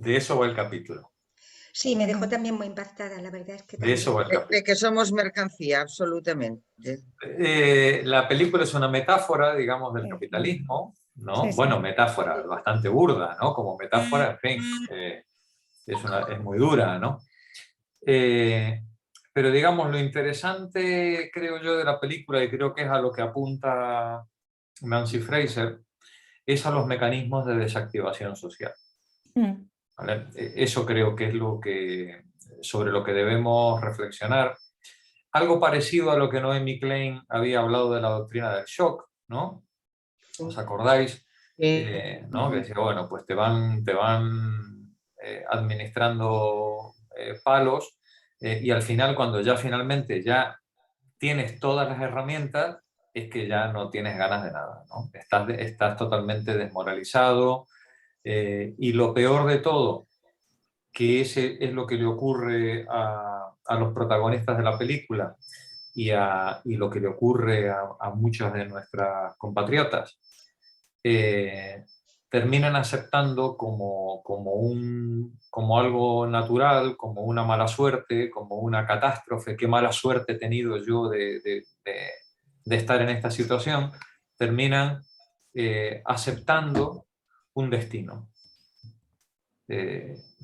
De eso va el capítulo. Sí, me dejó también muy impactada, la verdad es que De eso va el capítulo. De que somos mercancía, absolutamente. La película es una metáfora, digamos, del capitalismo, ¿no? Sí, sí. Bueno, metáfora bastante burda, ¿no? Como metáfora, en fin, es muy dura, ¿no? Pero digamos, lo interesante, creo yo, de la película, y creo que es a lo que apunta Nancy Fraser, es a los mecanismos de desactivación social. ¿Vale? Eso creo que es sobre lo que debemos reflexionar. Algo parecido a lo que Naomi Klein había hablado de la doctrina del shock, ¿no? ¿Os acordáis? ¿No? Que decía, bueno, pues te van administrando palos y al final, cuando ya finalmente ya tienes todas las herramientas, es que ya no tienes ganas de nada, ¿no? Estás totalmente desmoralizado y lo peor de todo, que ese es lo que le ocurre a los protagonistas de la película y lo que le ocurre a muchos de nuestras compatriotas, terminan aceptando como algo natural, como una mala suerte, como una catástrofe. Qué mala suerte he tenido yo de estar en esta situación. Terminan aceptando un destino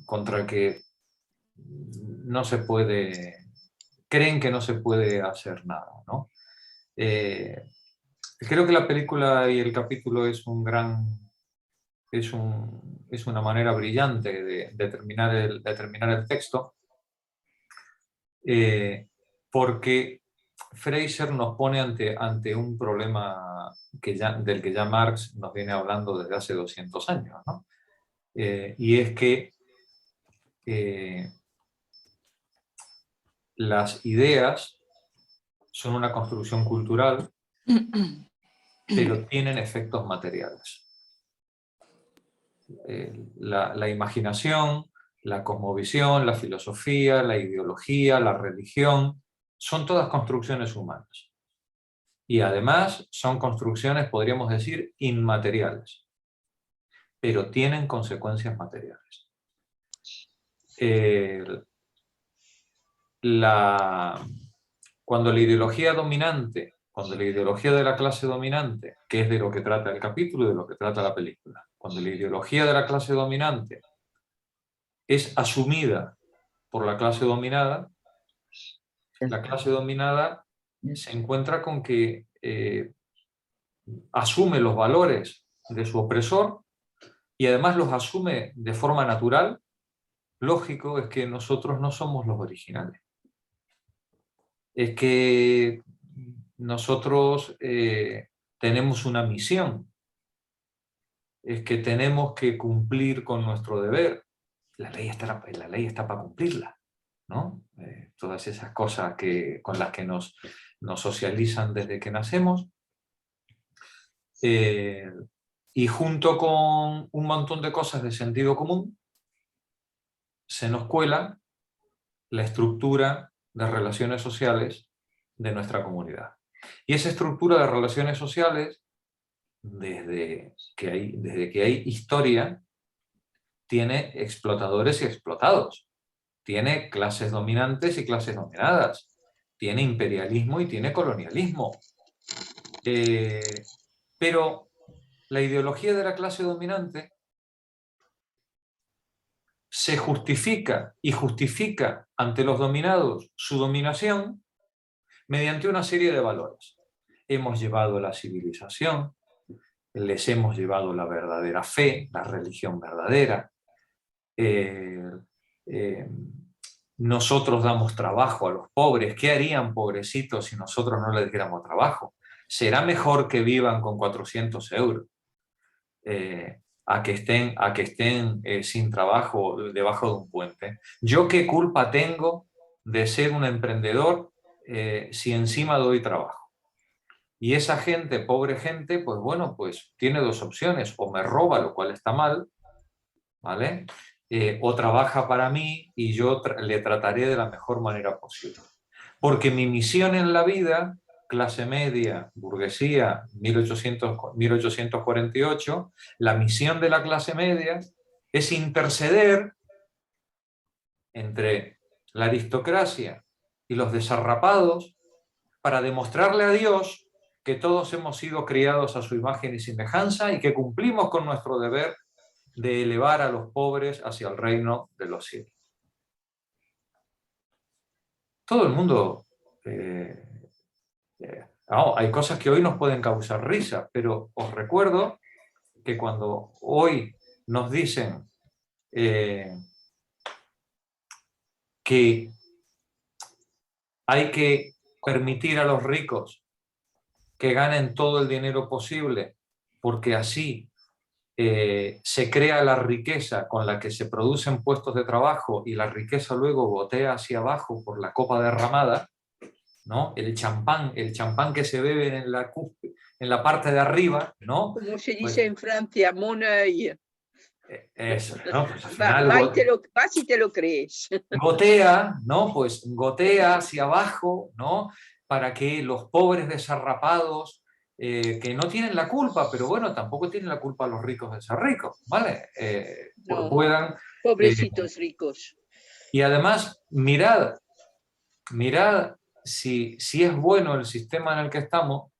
contra el que no se puede, creen que no se puede hacer nada, ¿no? Creo que la película y el capítulo es una manera brillante de terminar el texto, porque Fraser nos pone ante un problema del que ya Marx nos viene hablando desde hace 200 años, ¿no? Y es que las ideas son una construcción cultural, pero tienen efectos materiales. La imaginación, la cosmovisión, la filosofía, la ideología, la religión, son todas construcciones humanas. Y además son construcciones, podríamos decir, inmateriales, pero tienen consecuencias materiales. Cuando la ideología dominante, cuando la ideología de la clase dominante, que es de lo que trata el capítulo y de lo que trata la película, cuando la ideología de la clase dominante es asumida por la clase dominada, la clase dominada se encuentra con que asume los valores de su opresor y además los asume de forma natural. Lógico es que nosotros no somos los originales. Es que nosotros tenemos una misión, es que tenemos que cumplir con nuestro deber. La ley está para cumplirla, ¿no? Todas esas cosas con las que nos socializan desde que nacemos. Y junto con un montón de cosas de sentido común, se nos cuela la estructura de relaciones sociales de nuestra comunidad. Y esa estructura de relaciones sociales, desde que hay historia, tiene explotadores y explotados, tiene clases dominantes y clases dominadas, tiene imperialismo y tiene colonialismo. Pero la ideología de la clase dominante se justifica y justifica ante los dominados su dominación mediante una serie de valores. Hemos llevado la civilización, les hemos llevado la verdadera fe, la religión verdadera. Nosotros damos trabajo a los pobres. ¿Qué harían, pobrecitos, si nosotros no les diéramos trabajo? Será mejor que vivan con 400 euros a que estén sin trabajo debajo de un puente. ¿Yo qué culpa tengo de ser un emprendedor si encima doy trabajo? Y esa gente, pobre gente, pues bueno, pues tiene dos opciones: o me roba, lo cual está mal, ¿vale? O trabaja para mí y yo le trataré de la mejor manera posible. Porque mi misión en la vida, clase media, burguesía, 1848, la misión de la clase media es interceder entre la aristocracia y los desarrapados para demostrarle a Dios que todos hemos sido criados a su imagen y semejanza y que cumplimos con nuestro deber de elevar a los pobres hacia el reino de los cielos. Todo el mundo... hay cosas que hoy nos pueden causar risa, pero os recuerdo que cuando hoy nos dicen que hay que permitir a los ricos que ganen todo el dinero posible, porque así se crea la riqueza con la que se producen puestos de trabajo y la riqueza luego gotea hacia abajo por la copa derramada, ¿no? El champán que se bebe en la parte de arriba, ¿no? Como se Pues, dice en Francia, mon œil. eso, ¿no? Pues al final Vas y te lo crees. gotea, ¿no? Pues gotea hacia abajo, ¿no? Para que los pobres desarrapados, que no tienen la culpa, pero bueno, tampoco tienen la culpa los ricos de ser ricos, ¿vale? No, puedan... pobrecitos ricos. Y además, mirad si es bueno el sistema en el que estamos,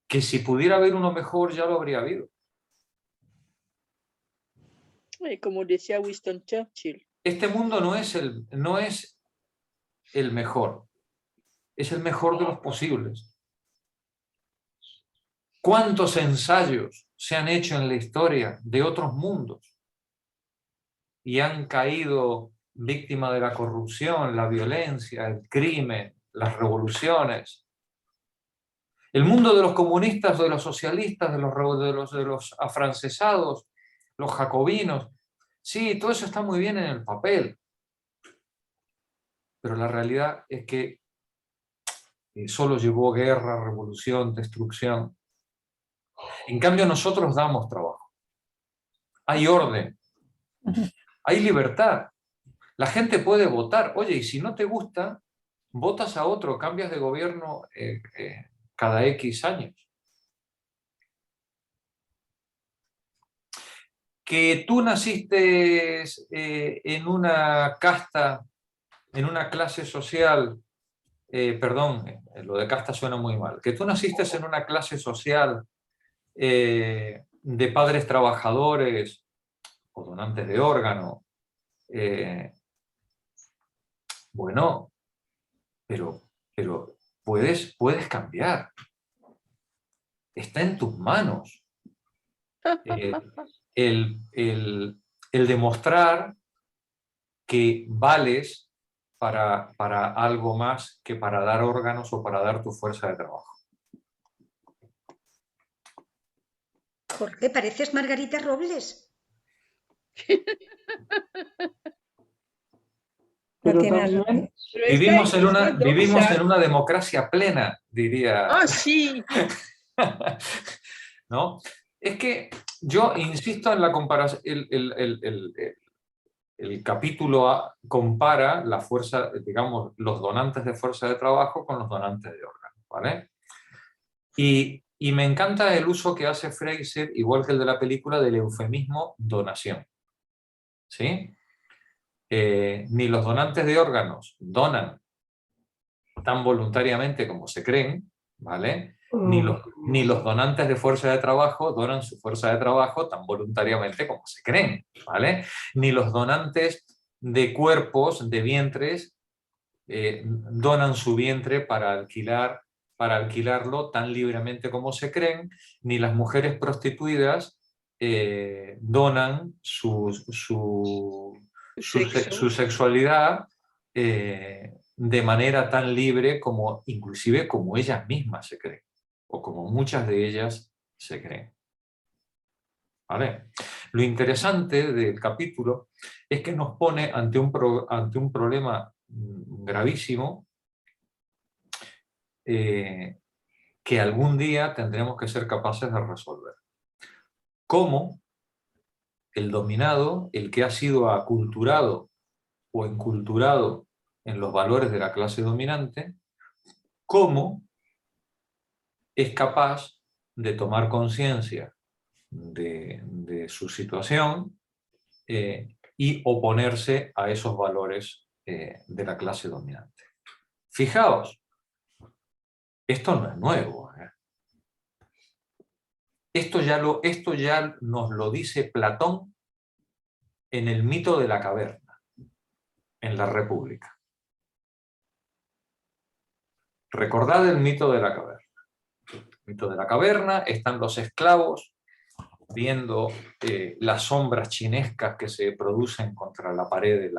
que si pudiera haber uno mejor ya lo habría habido. Como decía Winston Churchill. Este mundo no es el mejor, es el mejor de los posibles. ¿Cuántos ensayos se han hecho en la historia de otros mundos y han caído víctimas de la corrupción, la violencia, el crimen, las revoluciones? El mundo de los comunistas, de los socialistas, de los afrancesados, los jacobinos, sí, todo eso está muy bien en el papel, pero la realidad es que solo llevó guerra, revolución, destrucción. En cambio, nosotros damos trabajo. Hay orden, hay libertad. La gente puede votar. Oye, y si no te gusta, votas a otro, cambias de gobierno cada X años. Que tú naciste en una casta, en una clase social, lo de casta suena muy mal, que tú naciste en una clase social de padres trabajadores o donantes de órgano, bueno, pero puedes cambiar. Está en tus manos. El demostrar que vales para algo más que para dar órganos o para dar tu fuerza de trabajo. ¿Por qué pareces Margarita Robles? Pero tiene también Vivimos en una democracia plena, diría. Ah, sí. ¿No? Es que yo insisto en la comparación. El capítulo A compara la fuerza, digamos, los donantes de fuerza de trabajo con los donantes de órganos, ¿vale? Y me encanta el uso que hace Fraser, igual que el de la película, del eufemismo donación. ¿Sí? Ni los donantes de órganos donan tan voluntariamente como se creen, ¿vale? Ni los donantes de fuerza de trabajo donan su fuerza de trabajo tan voluntariamente como se creen, ¿vale? Ni los donantes de cuerpos, de vientres, donan su vientre para alquilarlo tan libremente como se creen, ni las mujeres prostituidas donan su sexualidad de manera tan libre como, inclusive como ellas mismas se creen, o como muchas de ellas se creen. ¿Vale? Lo interesante del capítulo es que nos pone ante un problema gravísimo que algún día tendremos que ser capaces de resolver. ¿Cómo el dominado, el que ha sido aculturado o enculturado en los valores de la clase dominante, cómo es capaz de tomar conciencia de su situación y oponerse a esos valores de la clase dominante. Fijaos, esto no es nuevo. Esto ya nos lo dice Platón en el mito de la caverna, en la República. Recordad el mito de la caverna. En el mito de la caverna están los esclavos viendo las sombras chinescas que se producen contra la pared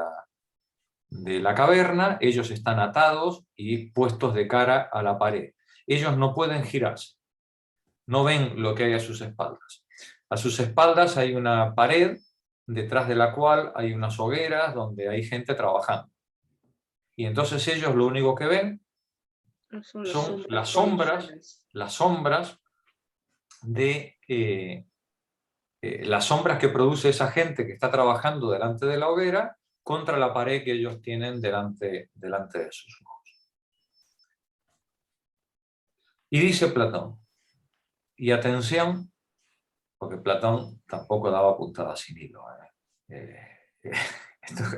de la caverna. Ellos están atados y puestos de cara a la pared. Ellos no pueden girarse, no ven lo que hay a sus espaldas. A sus espaldas hay una pared, detrás de la cual hay unas hogueras donde hay gente trabajando. Y entonces ellos lo único que ven son las sombras de las sombras que produce esa gente que está trabajando delante de la hoguera contra la pared que ellos tienen delante de sus ojos. Y dice Platón, y atención, porque Platón tampoco daba puntadas sin hilo.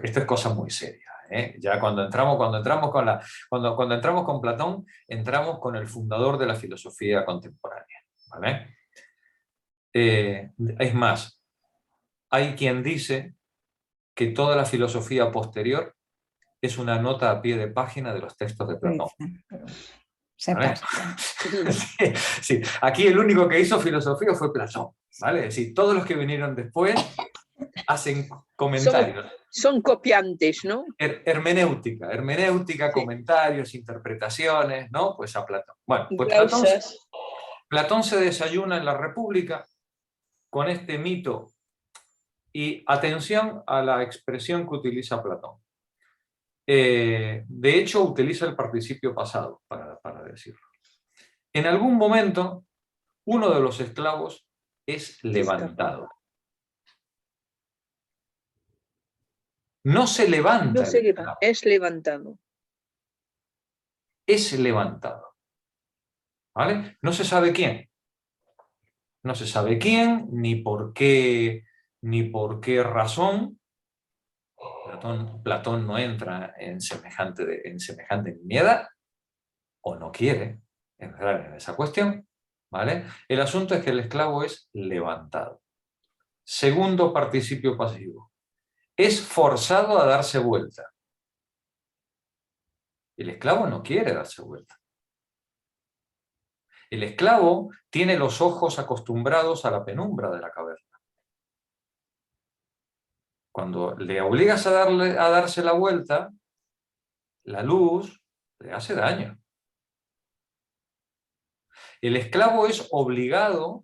Esto es cosa muy seria. Ya cuando entramos con Platón, entramos con el fundador de la filosofía contemporánea. ¿Vale? Es más, hay quien dice que toda la filosofía posterior es una nota a pie de página de los textos de Platón. Se ¿Vale? pasa. Sí, sí. Aquí el único que hizo filosofía fue Platón. ¿Vale? Es decir, todos los que vinieron después hacen comentarios. Son copiantes, ¿no? Hermenéutica, Sí. comentarios, interpretaciones, ¿no? Pues a Platón. Bueno, pues Glausas. Platón se desayuna en la República con este mito. Y atención a la expresión que utiliza Platón. De hecho, utiliza el participio pasado para decirlo. En algún momento, uno de los esclavos es levantado. No se levanta. No se levanta, es levantado. Es levantado. ¿Vale? No se sabe quién. No se sabe quién, ni por qué razón. Platón no entra en semejante nimiedad, o no quiere entrar en esa cuestión. ¿Vale? El asunto es que el esclavo es levantado. Segundo participio pasivo. Es forzado a darse vuelta. El esclavo no quiere darse vuelta. El esclavo tiene los ojos acostumbrados a la penumbra de la caverna. Cuando le obligas a darse la vuelta, la luz le hace daño. El esclavo es obligado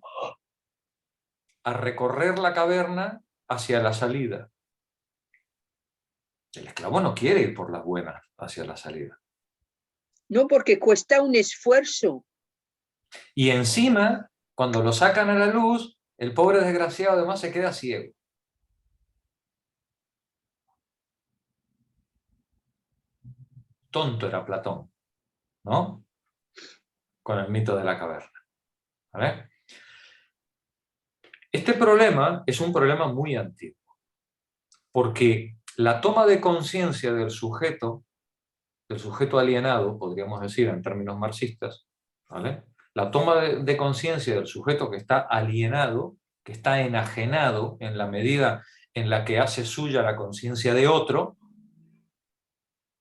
a recorrer la caverna hacia la salida. El esclavo no quiere ir por las buenas hacia la salida. No, porque cuesta un esfuerzo. Y encima, cuando lo sacan a la luz, el pobre desgraciado además se queda ciego. Tonto era Platón, ¿no? Con el mito de la caverna. ¿Vale? Este problema es un problema muy antiguo, porque la toma de conciencia del sujeto alienado, podríamos decir en términos marxistas, ¿vale? La toma de conciencia del sujeto que está alienado, que está enajenado en la medida en la que hace suya la conciencia de otro,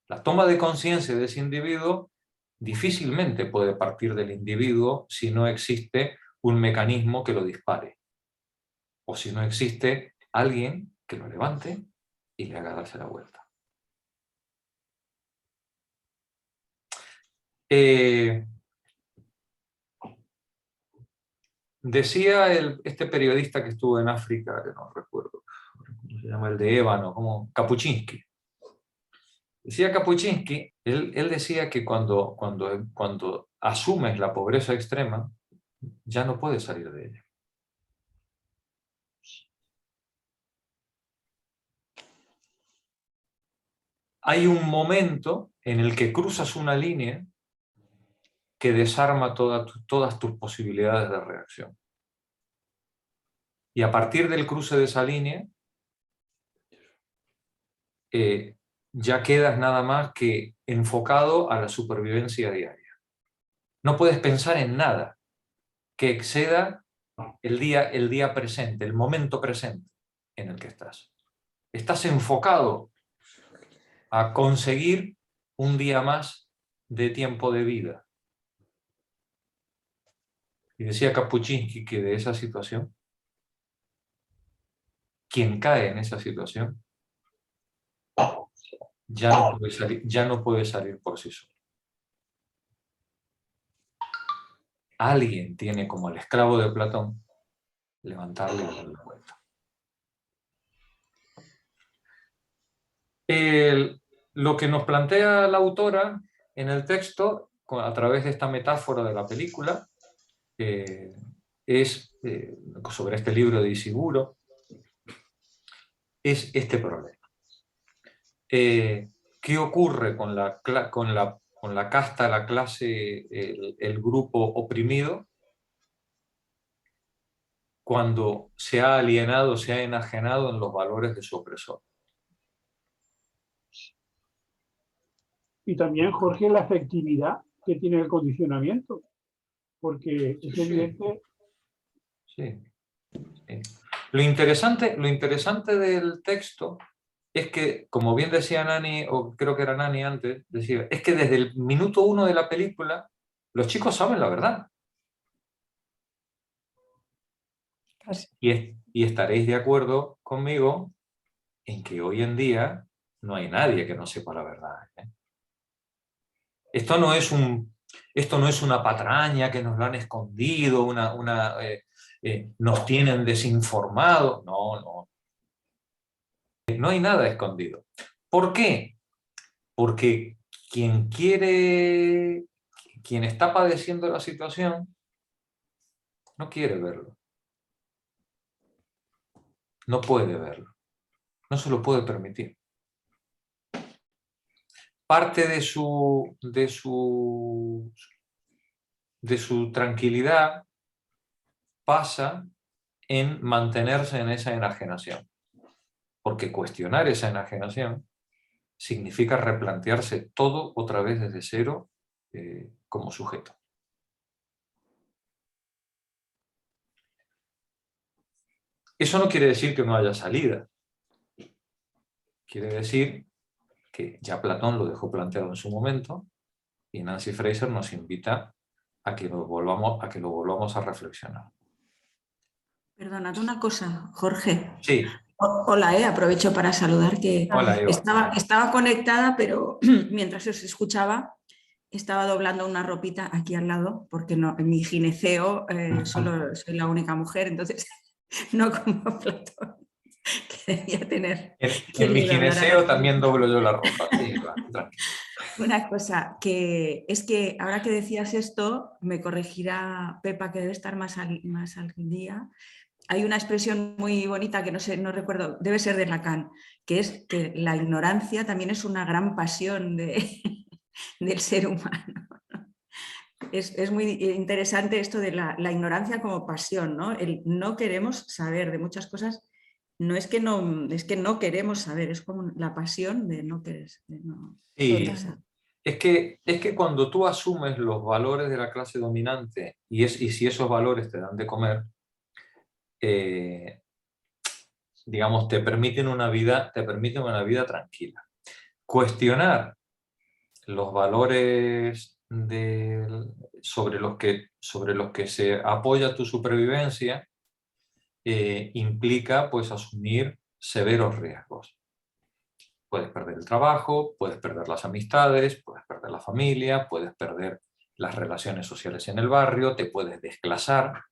la toma de conciencia de ese individuo difícilmente puede partir del individuo si no existe un mecanismo que lo dispare, o si no existe alguien que lo levante y le haga darse la vuelta. Decía este periodista que estuvo en África, que no recuerdo cómo se llama, el de Ébano, como Kapuscinski. Decía Kapuscinski, él decía que cuando asumes la pobreza extrema, ya no puedes salir de ella. Hay un momento en el que cruzas una línea que desarma todas tus posibilidades de reacción. Y a partir del cruce de esa línea, ya quedas nada más que enfocado a la supervivencia diaria. No puedes pensar en nada que exceda el día presente, el momento presente en el que estás. Estás enfocado a conseguir un día más de tiempo de vida. Y decía Kapuscinski que de esa situación, quien cae en esa situación, ya no puede salir por sí solo. Alguien tiene, como el esclavo de Platón, levantarle y darle la vuelta. Lo que nos plantea la autora en el texto, a través de esta metáfora de la película, es, sobre este libro de Ishiguro, es este problema. ¿Qué ocurre con la casta, la clase, el grupo oprimido, cuando se ha alienado, se ha enajenado en los valores de su opresor? Y también, Jorge, la efectividad que tiene el condicionamiento, porque es evidente. Sí. Sí. Lo interesante del texto es que, como bien decía Nani, o creo que era Nani antes, decía, es que desde el minuto 1 de la película los chicos saben la verdad. Y estaréis de acuerdo conmigo en que hoy en día no hay nadie que no sepa la verdad, ¿eh? Esto no es una patraña que nos lo han escondido, nos tienen desinformados. No. No hay nada escondido. ¿Por qué? Porque quien está padeciendo la situación, no quiere verlo. No puede verlo. No se lo puede permitir. Parte de su tranquilidad pasa en mantenerse en esa enajenación. Porque cuestionar esa enajenación significa replantearse todo otra vez desde cero como sujeto. Eso no quiere decir que no haya salida. Quiere decir que ya Platón lo dejó planteado en su momento y Nancy Fraser nos invita a que lo volvamos a reflexionar. Perdonad una cosa, Jorge. Sí. Hola, aprovecho para saludar que Hola, Eva. estaba conectada, pero mientras os escuchaba estaba doblando una ropita aquí al lado, porque no, en mi gineceo solo soy la única mujer, entonces no como Platón, que debía tener. En mi gineceo también doblo yo la ropa. Sí, tranquilo. Una cosa, que es que ahora que decías esto, me corregirá Pepa, que debe estar más al día. Hay una expresión muy bonita que no recuerdo, debe ser de Lacan, que es que la ignorancia también es una gran pasión del ser humano. Es muy interesante esto de la ignorancia como pasión, ¿no? El no queremos saber de muchas cosas. No es que no queremos saber, es como la pasión de no querer. Sí, es que cuando tú asumes los valores de la clase dominante y si esos valores te dan de comer, digamos, te permiten una vida tranquila. Cuestionar los valores sobre los que se apoya tu supervivencia implica pues asumir severos riesgos. Puedes perder el trabajo, puedes perder las amistades, puedes perder la familia, puedes perder las relaciones sociales en el barrio, te puedes desclasar,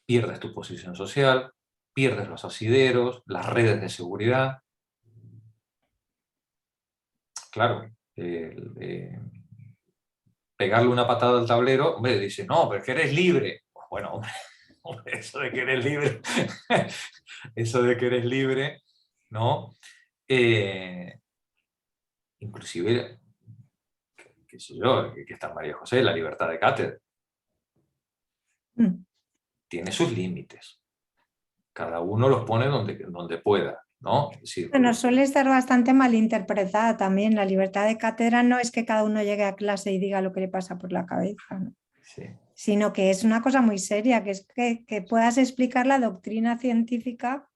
pierdes tu posición social, pierdes los asideros, las redes de seguridad. Claro, pegarle una patada al tablero, hombre, dice, no, pero es que eres libre. Bueno, hombre, eso de que eres libre, ¿no? Inclusive, qué sé yo, que está María José, la libertad de cátedra. Tiene sus límites. cada uno los pone donde pueda, ¿no? Es decir, Bueno, suele estar bastante mal interpretada también. La libertad de cátedra no es que cada uno llegue a clase y diga lo que le pasa por la cabeza, ¿no? sí. Sino que es una cosa muy seria, que es que puedas explicar la doctrina científica,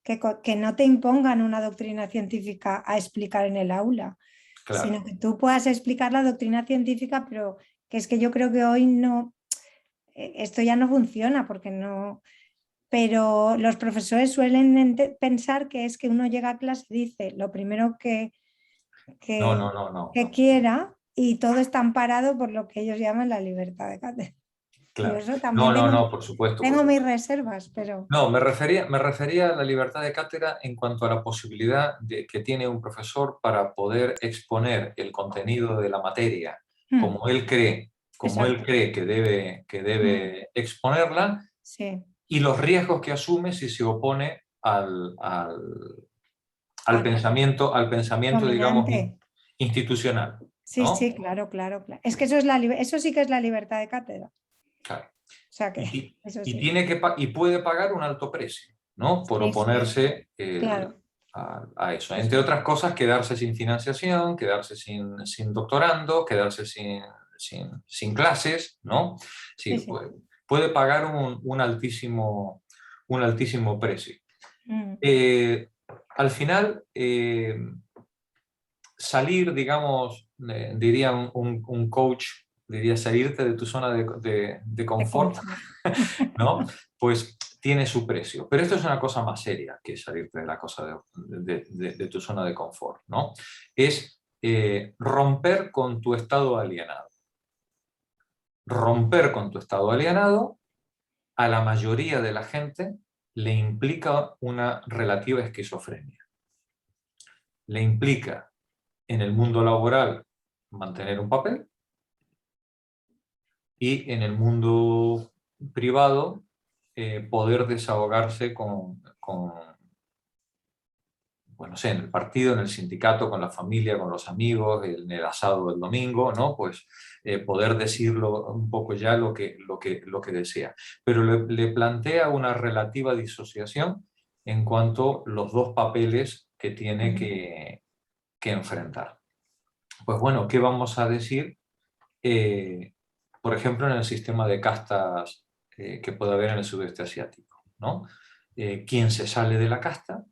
que no te impongan una doctrina científica a explicar en el aula, Claro. sino que tú puedas explicar la doctrina científica, pero que es que yo creo que hoy no, esto ya no funciona porque no, pero los profesores suelen pensar que es que uno llega a clase y dice lo primero que No. quiera y todo está amparado por lo que ellos llaman la libertad de cátedra. Claro. Yo eso también Por supuesto. tengo mis reservas, pero... No, me refería a la libertad de cátedra en cuanto a la posibilidad que tiene un profesor para poder exponer el contenido de la materia como él cree que debe exponerla, Sí. y los riesgos que asume si se opone al pensamiento, digamos, Dominante. institucional. Sí, ¿no? sí, claro. Es que eso, eso sí que es la libertad de cátedra. Claro. O sea que eso sí. Y puede pagar un alto precio, ¿no? Por Sí, oponerse claro. a eso. Entre otras cosas, quedarse sin financiación, quedarse sin doctorando, quedarse sin clases, ¿no? Sí, Sí. puede pagar un altísimo precio. Al final, salir, digamos, diría un coach, diría salirte de tu zona de confort, ¿no? Pues tiene su precio. Pero esto es una cosa más seria que salirte de la cosa de tu zona de confort, ¿no? Es romper con tu estado alienado. Romper con tu estado alienado a la mayoría de la gente le implica una relativa esquizofrenia. Le implica en el mundo laboral mantener un papel y en el mundo privado poder desahogarse bueno, sé, en el partido, en el sindicato, con la familia, con los amigos, en el asado del domingo, ¿no? Pues poder decirlo un poco ya lo que desea. Pero le plantea una relativa disociación en cuanto a los dos papeles que tiene que enfrentar. Pues bueno, ¿qué vamos a decir? Por ejemplo, en el sistema de castas que puede haber en el sudeste asiático, ¿no? Quien se sale de la casta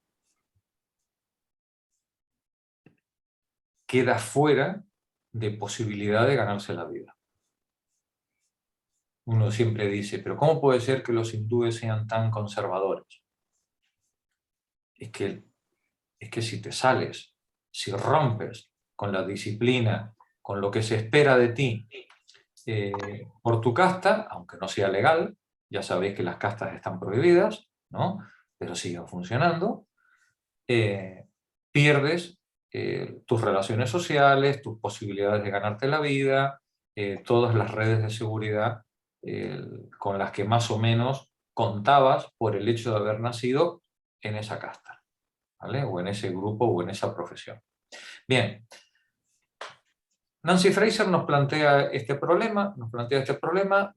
queda fuera de posibilidad de ganarse la vida. Uno siempre dice, pero ¿cómo puede ser que los hindúes sean tan conservadores? Es que si te sales, si rompes con la disciplina, con lo que se espera de ti, por tu casta, aunque no sea legal, ya sabéis que las castas están prohibidas, ¿no? Pero siguen funcionando, pierdes tus relaciones sociales, tus posibilidades de ganarte la vida, todas las redes de seguridad con las que más o menos contabas por el hecho de haber nacido en esa casta, ¿vale? O en ese grupo o en esa profesión. Bien. Nancy Fraser nos plantea este problema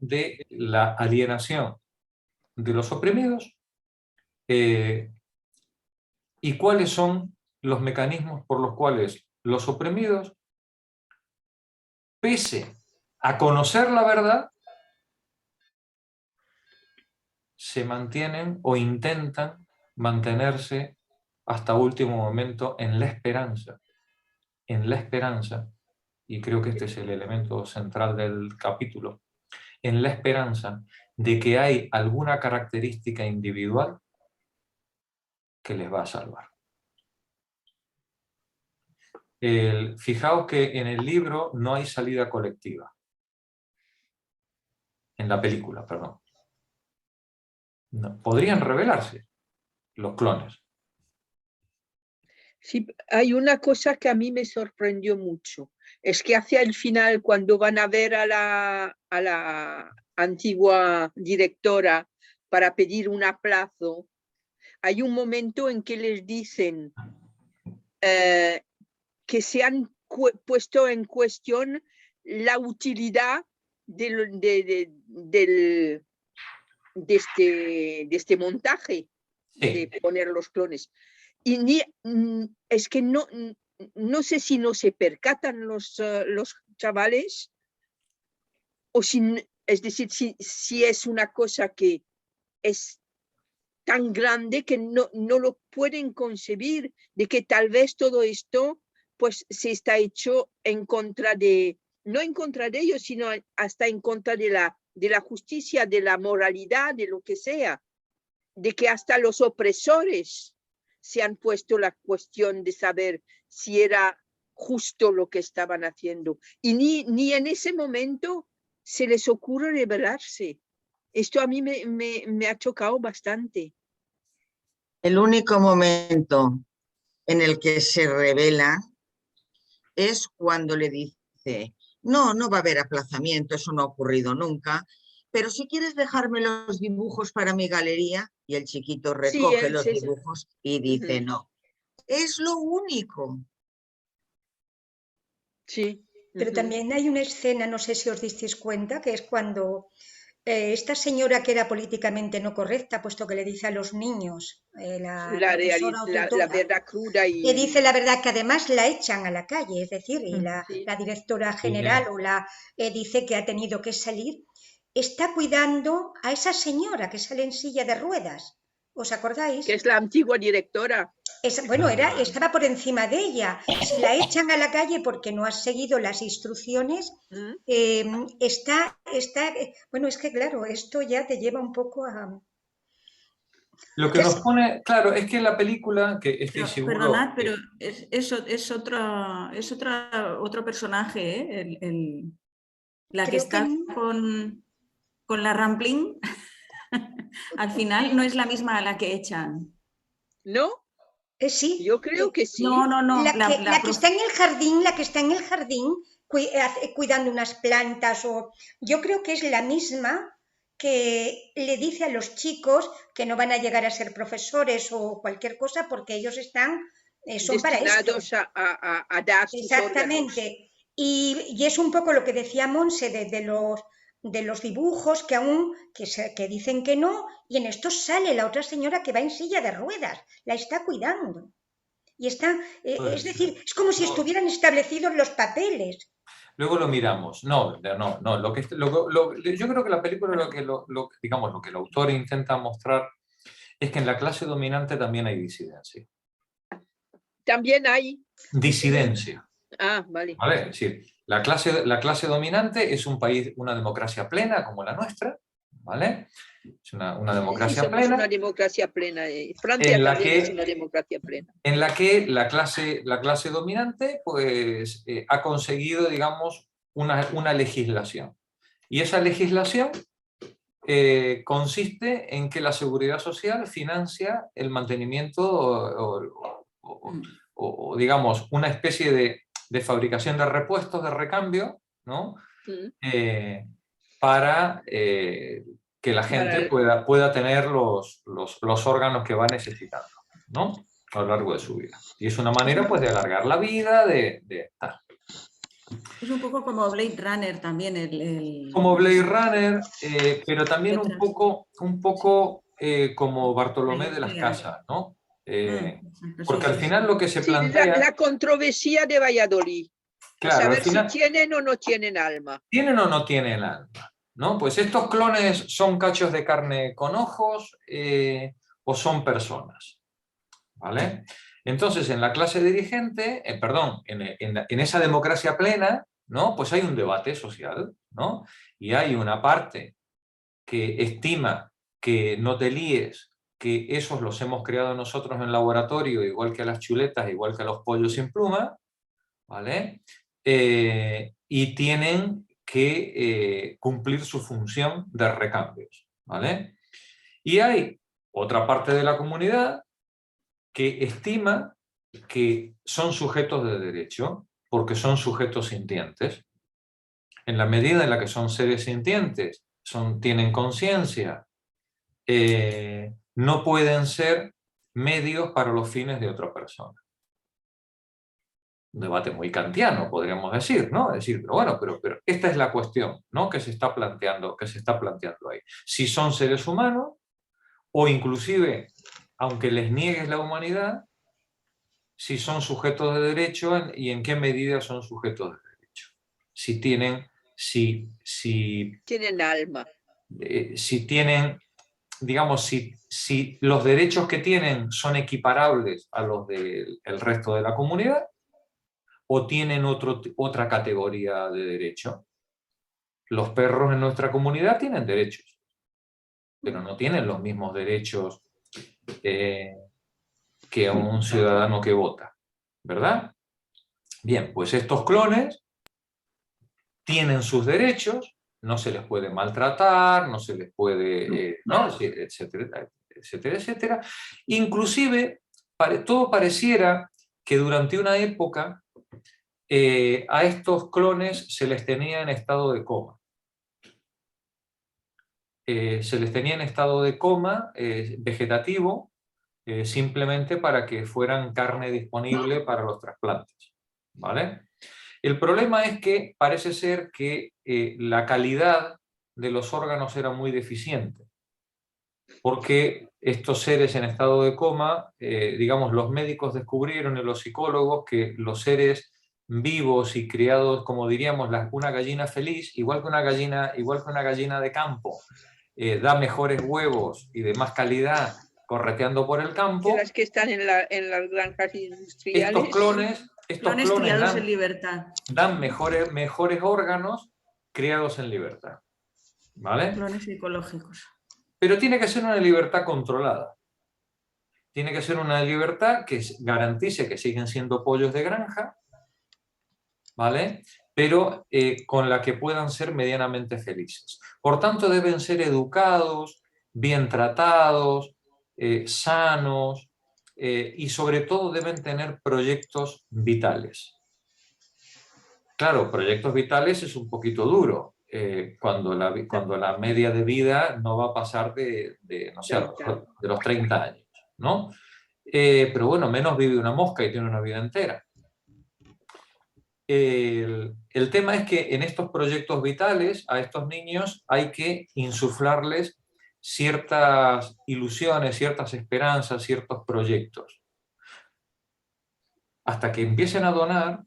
de la alienación de los oprimidos y cuáles son los mecanismos por los cuales los oprimidos, pese a conocer la verdad, se mantienen o intentan mantenerse hasta último momento en la esperanza, y creo que este es el elemento central del capítulo, en la esperanza de que hay alguna característica individual que les va a salvar. Fijaos que en el libro no hay salida colectiva. En la película, perdón. No, podrían revelarse los clones. Sí, hay una cosa que a mí me sorprendió mucho. Es que hacia el final, cuando van a ver a la antigua directora para pedir un aplazo, hay un momento en que les dicen que se han puesto en cuestión la utilidad de este montaje. Sí. de poner los clones. Y es que no sé si no se percatan los chavales, o si, es decir, si es una cosa que es tan grande que no lo pueden concebir, de que tal vez todo esto pues se está hecho en contra de, no en contra de ellos, sino hasta en contra de la justicia, de la moralidad, de lo que sea, de que hasta los opresores se han puesto la cuestión de saber si era justo lo que estaban haciendo. Y ni en ese momento se les ocurre rebelarse. Esto a mí me ha chocado bastante. El único momento en el que se revela es cuando le dice, no va a haber aplazamiento, eso no ha ocurrido nunca, pero si quieres dejarme los dibujos para mi galería, y el chiquito recoge los dibujos y dice no. Es lo único. Sí. Pero también hay una escena, no sé si os disteis cuenta, que es cuando esta señora que era políticamente no correcta, puesto que le dice a los niños, la verdad cruda, y que dice la verdad, que además la echan a la calle, es decir, y la directora general dice que ha tenido que salir, está cuidando a esa señora que sale en silla de ruedas. ¿Os acordáis? Que es la antigua directora. Bueno, estaba por encima de ella. Si la echan a la calle porque no has seguido las instrucciones, bueno, es que claro, esto ya te lleva un poco a... Lo que nos pone, claro, es que la película, que estoy seguro... Perdonad, pero es otro personaje, ¿eh? La que está con la Rampling, al final no es la misma a la que echan. ¿No? Sí. Yo creo que sí. No. La que está en el jardín, cuidando unas plantas, yo creo que es la misma que le dice a los chicos que no van a llegar a ser profesores o cualquier cosa porque ellos son para esto. a dar sus Exactamente. órganos. Y es un poco lo que decía Monse de los dibujos que dicen que no, y en esto sale la otra señora que va en silla de ruedas, la está cuidando. Y es decir, es como si estuvieran establecidos los papeles. Luego lo miramos. No. Yo creo que la película lo que el autor intenta mostrar es que en la clase dominante también hay disidencia. También hay disidencia. Vale. ¿Vale? Es decir, la clase dominante es un país, una democracia plena como la nuestra, ¿vale? Es una democracia plena. Una democracia plena. Francia también es una democracia plena. En la que la clase dominante pues, ha conseguido, digamos, una legislación. Y esa legislación consiste en que la seguridad social financia el mantenimiento o digamos, una especie de fabricación de repuestos, de recambio, ¿no? Para que la gente pueda tener los órganos que va necesitando, ¿no? A lo largo de su vida. Y es una manera, pues, de alargar la vida, de tal. Es un poco como Blade Runner también. Como Blade Runner, pero también un poco como Bartolomé de las Casas, ¿no? Porque al final lo que se plantea... La controversia de Valladolid. Claro, saber al final, si tienen o no tienen alma. ¿Tienen o no tienen alma? ¿No? Pues estos clones son cachos de carne con ojos o son personas. ¿Vale? Entonces, en la clase dirigente, en esa democracia plena, ¿no? Pues hay un debate social, ¿no? Y hay una parte que estima que no te líes, que esos los hemos creado nosotros en laboratorio, igual que a las chuletas, igual que a los pollos sin pluma, ¿vale? Y tienen que cumplir su función de recambios, ¿vale? Y hay otra parte de la comunidad que estima que son sujetos de derecho, porque son sujetos sintientes. En la medida en la que son seres sintientes, tienen conciencia, no pueden ser medios para los fines de otra persona. Un debate muy kantiano, podríamos decir, ¿no? Es decir, pero bueno, pero esta es la cuestión, ¿no? que se está planteando ahí. Si son seres humanos, o inclusive aunque les niegues la humanidad, si son sujetos de derecho y en qué medida son sujetos de derecho. Si tienen, Tienen alma. si tienen, digamos, si los derechos que tienen son equiparables a los del resto de la comunidad, o tienen otra categoría de derecho. Los perros en nuestra comunidad tienen derechos, pero no tienen los mismos derechos que un ciudadano que vota, ¿verdad? Bien, pues estos clones tienen sus derechos, no se les puede maltratar, no se les puede, ¿no? Etcétera, etcétera, etcétera. Inclusive, todo pareciera que durante una época a estos clones se les tenía en estado de coma. Se les tenía en estado de coma vegetativo, simplemente para que fueran carne disponible para los trasplantes, ¿vale? El problema es que parece ser que la calidad de los órganos era muy deficiente, porque estos seres en estado de coma, digamos, los médicos descubrieron y los psicólogos que los seres vivos y criados, como diríamos, una gallina feliz, igual que una gallina de campo, da mejores huevos y de más calidad correteando por el campo. Que las que están en las granjas industriales. Estos clones criados en libertad. Dan mejores órganos criados en libertad. ¿Vale? Clones psicológicos. Pero tiene que ser una libertad controlada. Tiene que ser una libertad que garantice que siguen siendo pollos de granja, ¿vale? Pero con la que puedan ser medianamente felices. Por tanto, deben ser educados, bien tratados, sanos, y sobre todo deben tener proyectos vitales. Claro, proyectos vitales es un poquito duro, cuando la media de vida no va a pasar de los 30 años, ¿no? Pero bueno, menos vive una mosca y tiene una vida entera. El tema es que en estos proyectos vitales a estos niños hay que insuflarles ciertas ilusiones, ciertas esperanzas, ciertos proyectos. Hasta que empiecen a donar,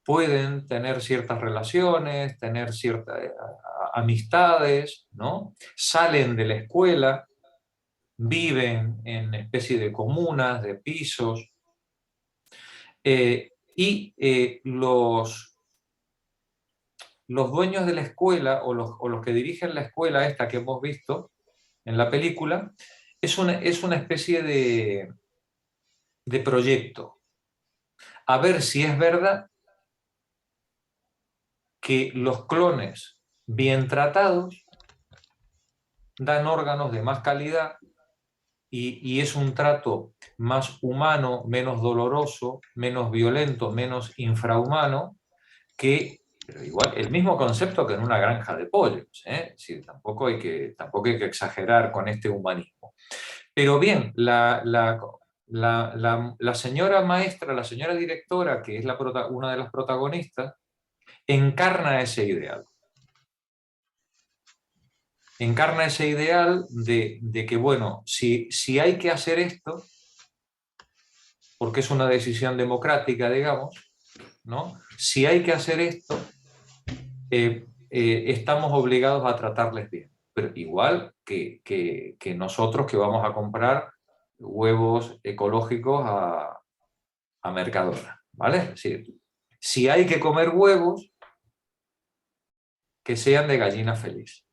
pueden tener ciertas relaciones, tener ciertas amistades, ¿no? Salen de la escuela, viven en especie de comunas, de pisos, y los dueños de la escuela o los que dirigen la escuela esta que hemos visto en la película, es una especie de proyecto. A ver si es verdad que los clones bien tratados dan órganos de más calidad y es un trato más humano, menos doloroso, menos violento, menos infrahumano que, pero igual, el mismo concepto que en una granja de pollos, ¿eh? Sí, tampoco hay que exagerar con este humanismo. Pero bien, la señora maestra, la señora directora, que es una de las protagonistas, encarna ese ideal. Encarna ese ideal de que, bueno, si hay que hacer esto, porque es una decisión democrática, digamos, ¿no? Si hay que hacer esto, estamos obligados a tratarles bien. Pero igual que nosotros que vamos a comprar huevos ecológicos a Mercadona, ¿vale? Es decir, si hay que comer huevos, que sean de gallina feliz.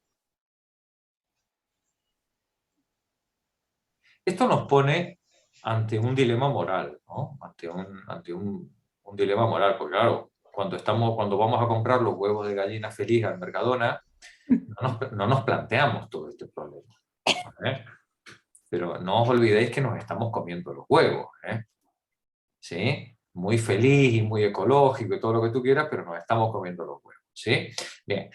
Esto nos pone ante un dilema moral, ¿no? Ante un dilema moral, porque claro, cuando vamos a comprar los huevos de gallina feliz al Mercadona, no nos planteamos todo este problema, ¿eh? Pero no os olvidéis que nos estamos comiendo los huevos, ¿eh? ¿Sí? Muy feliz y muy ecológico y todo lo que tú quieras, pero nos estamos comiendo los huevos, ¿sí? Bien.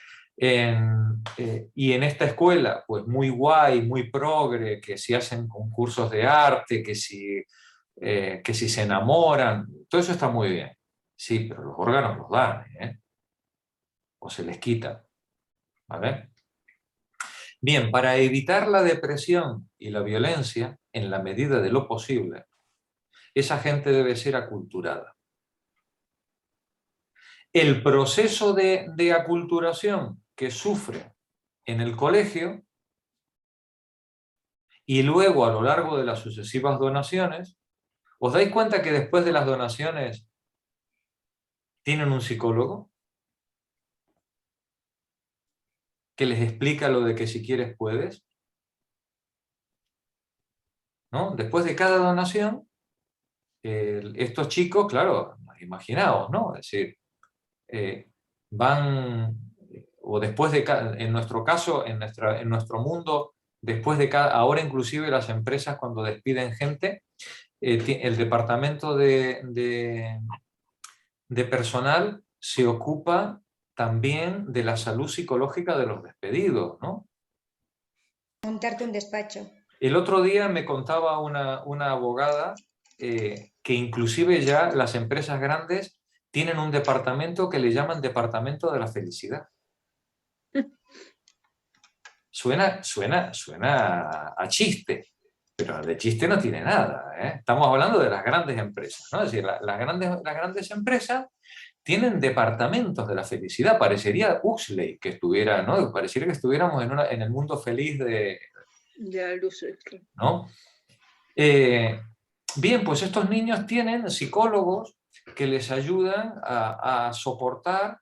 Y en esta escuela, pues muy guay, muy progre, que si hacen concursos de arte, que si se enamoran, todo eso está muy bien. Sí, pero los órganos los dan, ¿eh? O se les quitan, ¿vale? Bien, para evitar la depresión y la violencia, en la medida de lo posible, esa gente debe ser aculturada. El proceso de aculturación que sufre en el colegio y luego a lo largo de las sucesivas donaciones, ¿os dais cuenta que después de las donaciones tienen un psicólogo que les explica lo de que si quieres puedes? ¿No? Después de cada donación, estos chicos, claro, imaginaos, ¿no? Es decir, van, o después de en nuestro caso, en nuestro mundo, después de cada, ahora inclusive las empresas cuando despiden gente, el departamento de personal se ocupa también de la salud psicológica de los despedidos, ¿no? Montarte un despacho. El otro día me contaba una abogada que inclusive ya las empresas grandes tienen un departamento que le llaman Departamento de la Felicidad. Suena a chiste, pero de chiste no tiene nada, ¿eh? Estamos hablando de las grandes empresas, ¿no? Es decir, las grandes empresas tienen departamentos de la felicidad. Parecería Huxley que estuviera, ¿no? Pareciera que estuviéramos en el mundo feliz de... ¿no? Bien, pues estos niños tienen psicólogos que les ayudan a soportar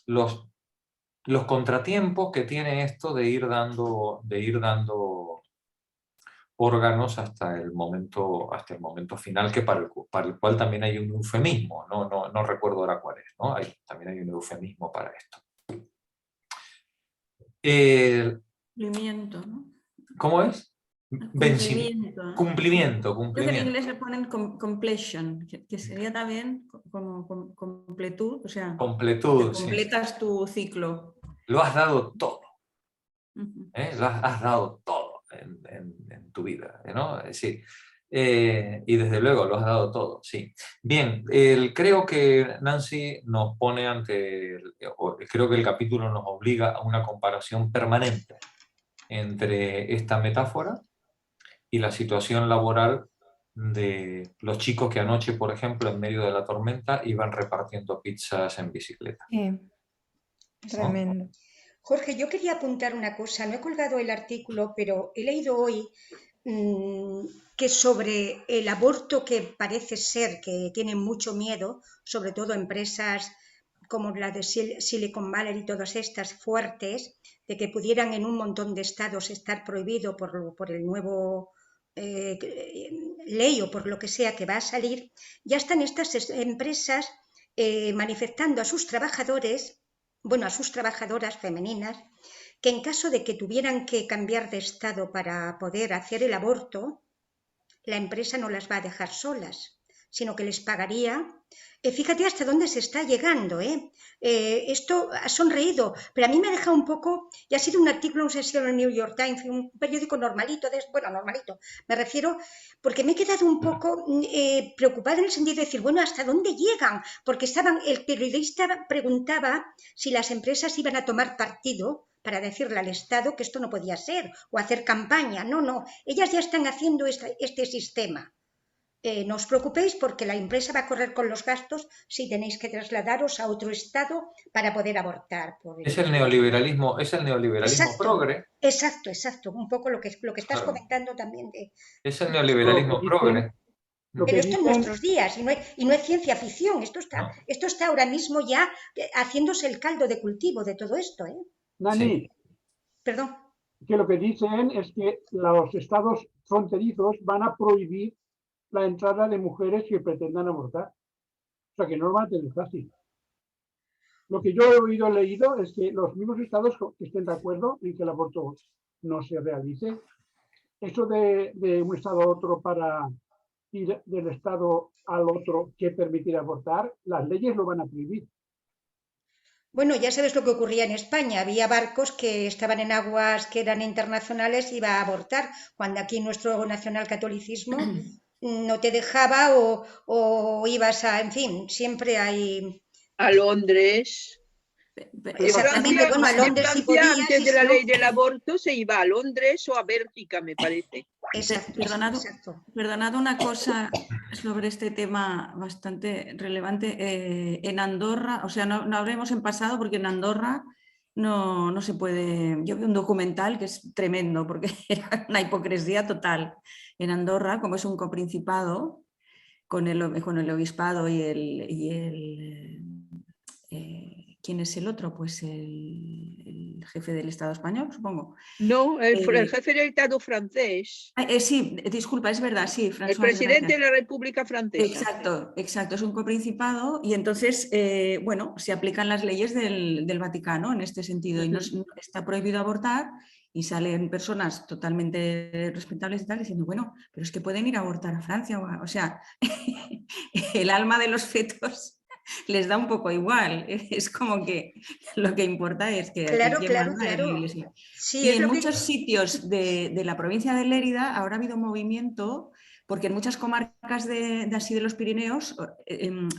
los contratiempos que tiene esto de ir dando órganos hasta el momento final, que para el cual también hay un eufemismo, no recuerdo ahora cuál es, ¿no? También hay un eufemismo para esto. Cumplimiento, ¿no? ¿Cómo es? Cumplimiento. Creo que en inglés le ponen completion, que sería también como completud, o sea, completud, completas tu ciclo. Lo has dado todo. Lo has dado todo en tu vida, ¿no? Es decir, y desde luego lo has dado todo, sí. Bien, creo que Nancy nos pone creo que el capítulo nos obliga a una comparación permanente entre esta metáfora y la situación laboral de los chicos que anoche, por ejemplo, en medio de la tormenta, iban repartiendo pizzas en bicicleta. Tremendo. ¿No? Jorge, yo quería apuntar una cosa. No he colgado el artículo, pero he leído hoy que sobre el aborto, que parece ser que tienen mucho miedo, sobre todo empresas como la de Silicon Valley y todas estas fuertes, de que pudieran en un montón de estados estar prohibido por el nuevo ley o por lo que sea que va a salir. Ya están estas empresas manifestando a sus trabajadores, bueno, a sus trabajadoras femeninas, que en caso de que tuvieran que cambiar de estado para poder hacer el aborto, la empresa no las va a dejar solas, sino que les pagaría. Fíjate hasta dónde se está llegando, esto ha sonreído, pero a mí me ha dejado un poco, y ha sido un artículo, no sé si en el New York Times, un periódico normalito, normalito, me refiero, porque me he quedado un poco preocupada en el sentido de decir, bueno, ¿hasta dónde llegan? Porque el periodista preguntaba si las empresas iban a tomar partido para decirle al Estado que esto no podía ser, o hacer campaña. No, ellas ya están haciendo este sistema. No os preocupéis porque la empresa va a correr con los gastos si tenéis que trasladaros a otro estado para poder abortar. Es el neoliberalismo progre. Exacto, un poco lo que estás comentando también. Es el neoliberalismo progre. Pero esto en nuestros días, y no es ciencia ficción, esto está ahora mismo ya haciéndose el caldo de cultivo de todo esto. Nani, sí. Perdón. Que lo que dicen es que los estados fronterizos van a prohibir la entrada de mujeres que pretendan abortar. O sea, que no lo van a tener fácil. Lo que yo he leído es que los mismos estados que estén de acuerdo en que el aborto no se realice, eso de un estado a otro para ir del estado al otro que permitir abortar, las leyes lo van a prohibir. Bueno, ya sabes lo que ocurría en España. Había barcos que estaban en aguas que eran internacionales y iba a abortar, cuando aquí nuestro nacionalcatolicismo no te dejaba o ibas a, en fin, siempre hay... A Londres, Exactamente, bueno, a En Londres sí Francia, podía, antes sí, de la sí, ley del aborto, se iba a Londres o a Bélgica, me parece. exacto, exacto. Perdonad una cosa sobre este tema bastante relevante. En Andorra, o sea, no hablemos en pasado porque en Andorra no se puede... Yo vi un documental que es tremendo porque era una hipocresía total. En Andorra, como es un coprincipado, con el obispado ¿quién es el otro? Pues el jefe del Estado español, supongo. No, el jefe del Estado francés, Sí, disculpa, es verdad, sí, el François, presidente gracias. de la República Francesa. Exacto, es un coprincipado y entonces, bueno, se aplican las leyes del Vaticano en este sentido y no está prohibido abortar y salen personas totalmente respetables y tal diciendo, bueno, pero es que pueden ir a abortar a Francia, o sea, el alma de los fetos les da un poco igual, es como que lo que importa es que aquí quien manda es la Iglesia. Sí, Y es en lo que... muchos sitios de la provincia de Lérida ahora ha habido movimiento, porque en muchas comarcas así de los Pirineos,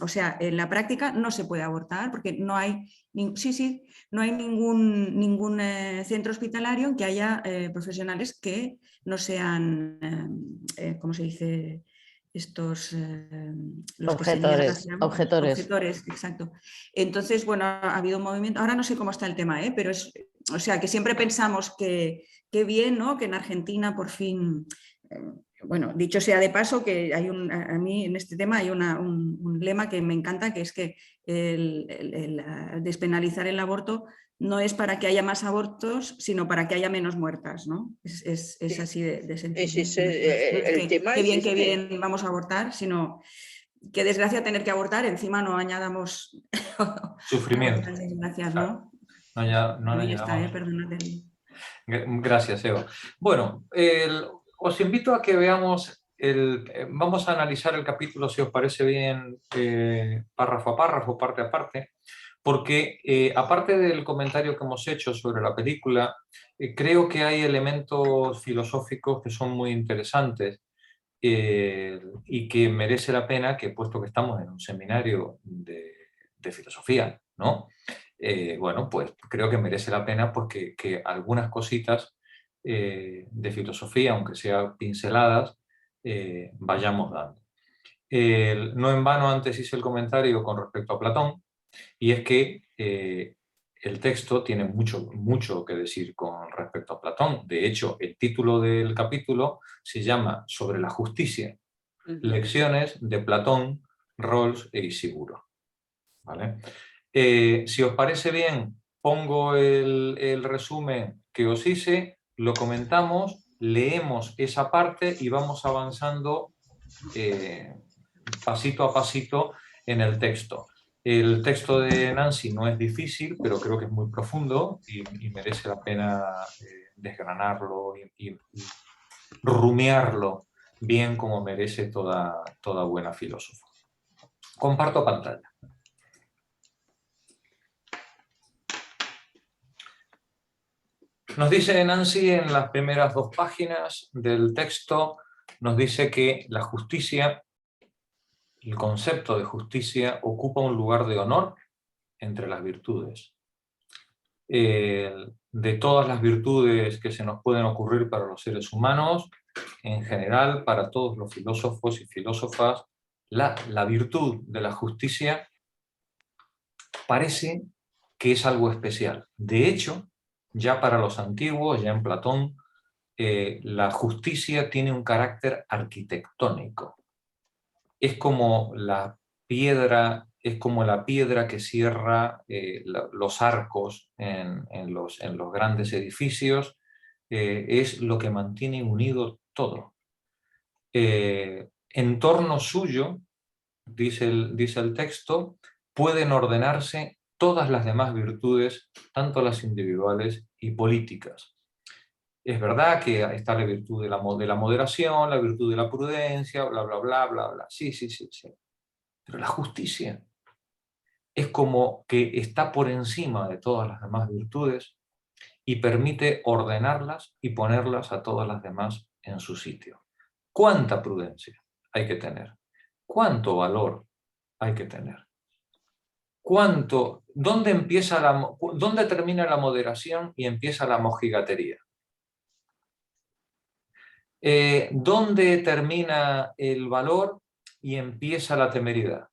o sea, en la práctica no se puede abortar, porque no hay, no hay ningún centro hospitalario en que haya profesionales que no sean, ¿cómo se dice? Estos los objetores, exacto. Entonces, bueno, ha habido un movimiento, ahora no sé cómo está el tema, pero o sea, que siempre pensamos que bien, ¿no? Que en Argentina por fin, bueno, dicho sea de paso, que hay a mí en este tema hay un lema que me encanta, que es que el despenalizar el aborto no es para que haya más abortos, sino para que haya menos muertas, ¿no? Es así de sencillo. El tema Qué es bien vamos a abortar, sino qué desgracia tener que abortar, encima no añadamos Sufrimiento. otras desgracias, ¿no? No Ahí está, añadamos. perdónate. Gracias, Eva. Bueno, os invito a que veamos, vamos a analizar el capítulo, si os parece bien, párrafo a párrafo, parte a parte, porque aparte del comentario que hemos hecho sobre la película, creo que hay elementos filosóficos que son muy interesantes y que merece la pena que, puesto que estamos en un seminario de filosofía, ¿no? Bueno, pues creo que merece la pena porque que algunas cositas de filosofía, aunque sean pinceladas, vayamos dando. No en vano antes hice el comentario con respecto a Platón, y es que el texto tiene mucho que decir con respecto a Platón. De hecho, el título del capítulo se llama Sobre la justicia, lecciones de Platón, Rawls e Isiguro. ¿Vale? Si os parece bien, pongo el resumen que os hice, lo comentamos, leemos esa parte y vamos avanzando pasito a pasito en el texto. El texto de Nancy no es difícil, pero creo que es muy profundo y merece la pena desgranarlo y rumiarlo bien como merece toda buena filósofa. Comparto pantalla. Nos dice Nancy en las primeras 2 páginas del texto, nos dice que la justicia, el concepto de justicia, ocupa un lugar de honor entre las virtudes. De todas las virtudes que se nos pueden ocurrir para los seres humanos, en general, para todos los filósofos y filósofas, la virtud de la justicia parece que es algo especial. De hecho, ya para los antiguos, ya en Platón, la justicia tiene un carácter arquitectónico. Es como la piedra que cierra los arcos en los grandes edificios, es lo que mantiene unido todo. En torno suyo, dice el texto, pueden ordenarse todas las demás virtudes, tanto las individuales y políticas. Es verdad que está la virtud de la moderación, la virtud de la prudencia, bla, bla, bla, bla, bla. Sí. Pero la justicia es como que está por encima de todas las demás virtudes y permite ordenarlas y ponerlas a todas las demás en su sitio. ¿Cuánta prudencia hay que tener? ¿Cuánto valor hay que tener? ¿Dónde termina la moderación y empieza la mojigatería? ¿Dónde termina el valor y empieza la temeridad?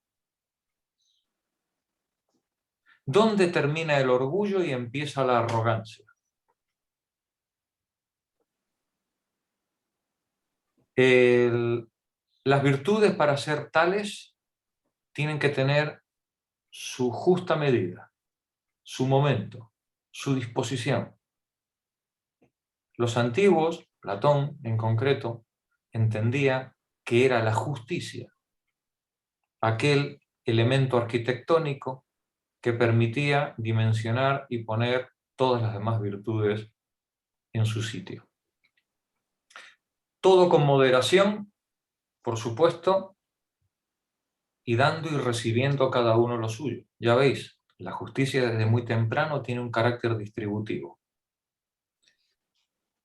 ¿Dónde termina el orgullo y empieza la arrogancia? Las virtudes, para ser tales, tienen que tener su justa medida, su momento, su disposición. Los antiguos, Platón en concreto, entendía que era la justicia, aquel elemento arquitectónico que permitía dimensionar y poner todas las demás virtudes en su sitio. Todo con moderación, por supuesto, y dando y recibiendo cada uno lo suyo. Ya veis, la justicia desde muy temprano tiene un carácter distributivo.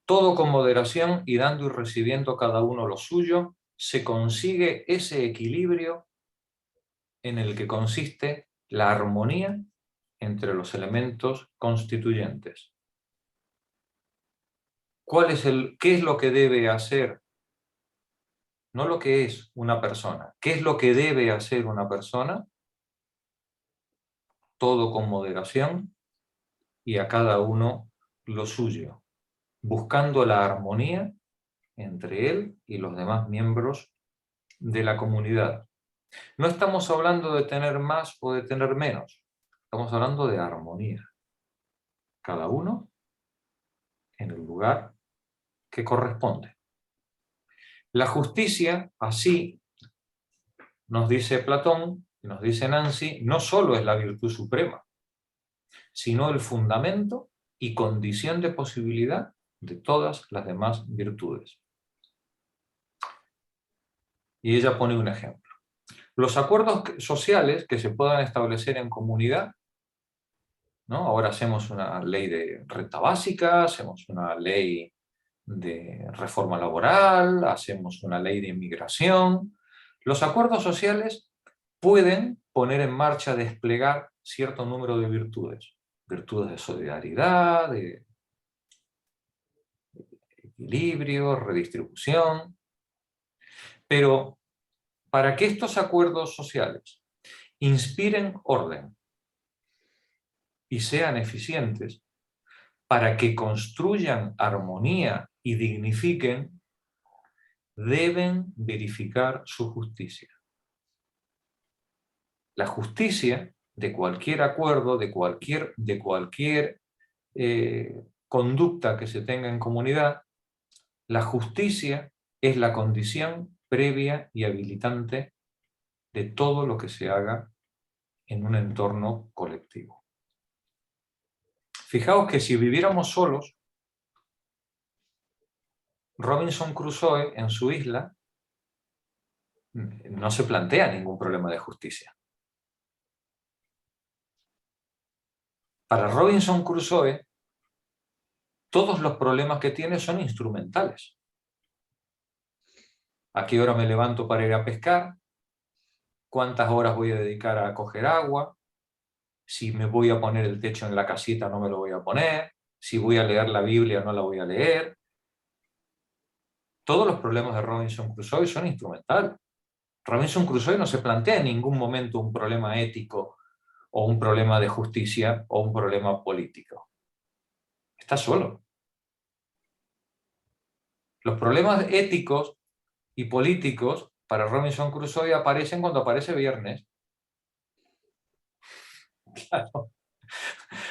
Todo con moderación y dando y recibiendo cada uno lo suyo, se consigue ese equilibrio en el que consiste la armonía entre los elementos constituyentes. ¿Qué es lo que debe hacer? No lo que es una persona. ¿Qué es lo que debe hacer una persona? Todo con moderación y a cada uno lo suyo, buscando la armonía entre él y los demás miembros de la comunidad. No estamos hablando de tener más o de tener menos, estamos hablando de armonía. Cada uno en el lugar que corresponde. La justicia, así nos dice Platón, nos dice Nancy, no solo es la virtud suprema, sino el fundamento y condición de posibilidad de todas las demás virtudes. Y ella pone un ejemplo. Los acuerdos sociales que se puedan establecer en comunidad, ¿no? Ahora hacemos una ley de renta básica, hacemos una ley de reforma laboral, hacemos una ley de inmigración. Los acuerdos sociales pueden poner en marcha, desplegar cierto número de virtudes. Virtudes de solidaridad, de equilibrio, redistribución. Pero para que estos acuerdos sociales inspiren orden y sean eficientes, para que construyan armonía y dignifiquen, deben verificar su justicia. La justicia de cualquier acuerdo, de cualquier conducta que se tenga en comunidad, la justicia es la condición previa y habilitante de todo lo que se haga en un entorno colectivo. Fijaos que si viviéramos solos, Robinson Crusoe en su isla no se plantea ningún problema de justicia. Para Robinson Crusoe, todos los problemas que tiene son instrumentales. ¿A qué hora me levanto para ir a pescar? ¿Cuántas horas voy a dedicar a coger agua? Si me voy a poner el techo en la casita, no me lo voy a poner. Si voy a leer la Biblia, no la voy a leer. Todos los problemas de Robinson Crusoe son instrumentales. Robinson Crusoe no se plantea en ningún momento un problema ético o un problema de justicia o un problema político. Está solo. Los problemas éticos y políticos para Robinson Crusoe aparecen cuando aparece Viernes. Claro.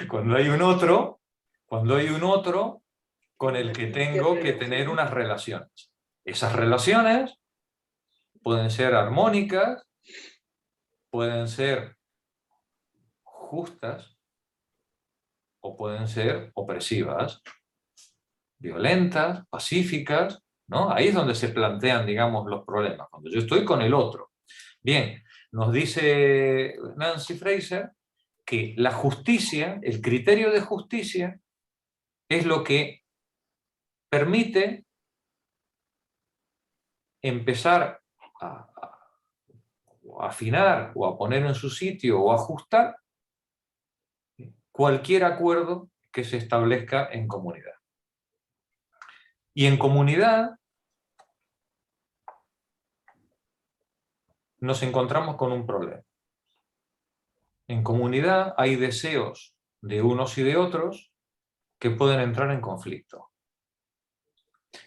Cuando hay un otro con el que tengo que tener unas relaciones. Esas relaciones pueden ser armónicas, pueden ser justas o pueden ser opresivas, violentas, pacíficas, ¿no? Ahí es donde se plantean, digamos, los problemas, cuando yo estoy con el otro. Bien, nos dice Nancy Fraser que la justicia, el criterio de justicia, es lo que permite empezar a afinar o a poner en su sitio o ajustar cualquier acuerdo que se establezca en comunidad. Y en comunidad nos encontramos con un problema. En comunidad hay deseos de unos y de otros que pueden entrar en conflicto.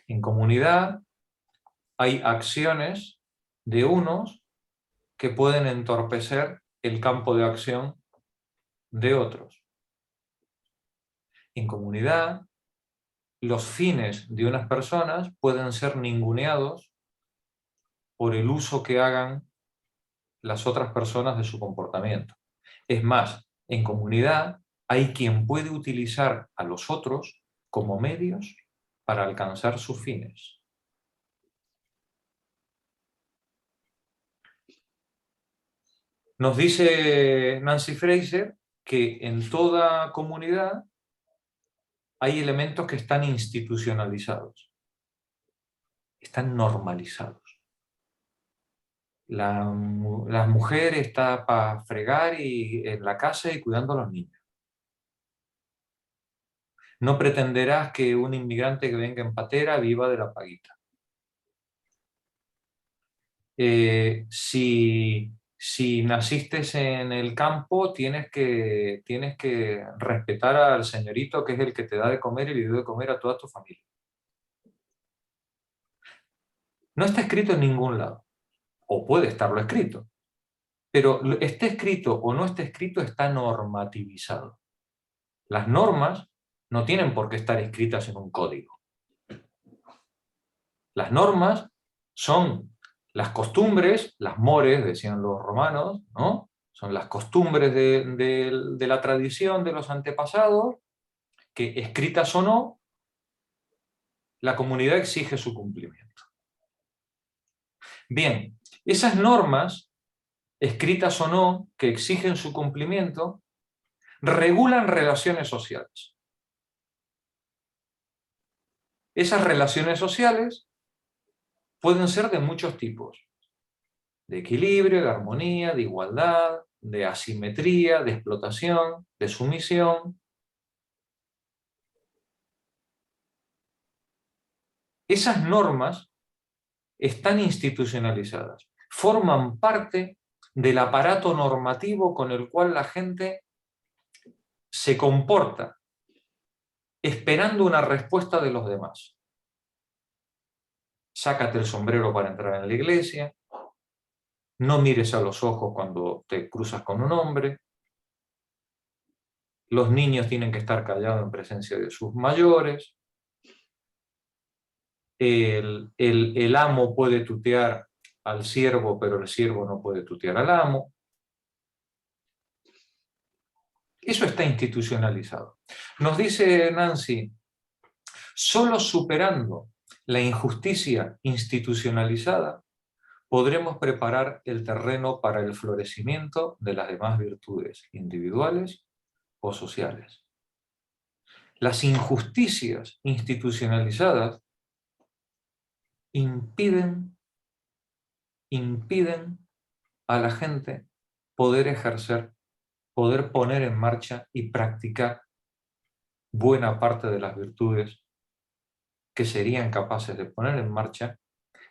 En comunidad hay acciones de unos que pueden entorpecer el campo de acción de otros. En comunidad, los fines de unas personas pueden ser ninguneados por el uso que hagan las otras personas de su comportamiento. Es más, en comunidad hay quien puede utilizar a los otros como medios para alcanzar sus fines. Nos dice Nancy Fraser que en toda comunidad hay elementos que están institucionalizados, están normalizados. La mujer está para fregar en la casa y cuidando a los niños. No pretenderás que un inmigrante que venga en patera viva de la paguita. Si naciste en el campo, tienes que respetar al señorito que es el que te da de comer y le dio de comer a toda tu familia. No está escrito en ningún lado, o puede estarlo escrito, pero esté escrito o no esté escrito, está normativizado. Las normas no tienen por qué estar escritas en un código. Las normas son las costumbres, las mores, decían los romanos, ¿no? Son las costumbres de la tradición de los antepasados, que escritas o no, la comunidad exige su cumplimiento. Bien, esas normas, escritas o no, que exigen su cumplimiento, regulan relaciones sociales. Esas relaciones sociales pueden ser de muchos tipos, de equilibrio, de armonía, de igualdad, de asimetría, de explotación, de sumisión. Esas normas están institucionalizadas, forman parte del aparato normativo con el cual la gente se comporta, esperando una respuesta de los demás. Sácate el sombrero para entrar en la iglesia, no mires a los ojos cuando te cruzas con un hombre, los niños tienen que estar callados en presencia de sus mayores, el amo puede tutear al siervo, pero el siervo no puede tutear al amo. Eso está institucionalizado. Nos dice Nancy, solo superando la injusticia institucionalizada podremos preparar el terreno para el florecimiento de las demás virtudes individuales o sociales. Las injusticias institucionalizadas impiden a la gente poder ejercer, poder poner en marcha y practicar buena parte de las virtudes que serían capaces de poner en marcha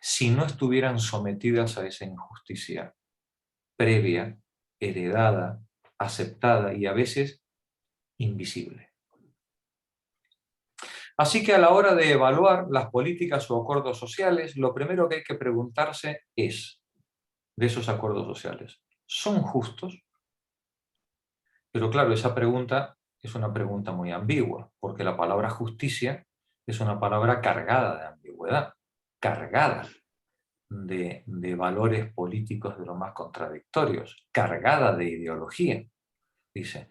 si no estuvieran sometidas a esa injusticia previa, heredada, aceptada y a veces invisible. Así que a la hora de evaluar las políticas o acuerdos sociales, lo primero que hay que preguntarse es, de esos acuerdos sociales, ¿son justos? Pero claro, esa pregunta es una pregunta muy ambigua, porque la palabra justicia es una palabra cargada de ambigüedad, cargada de valores políticos de lo más contradictorios, cargada de ideología. Dice,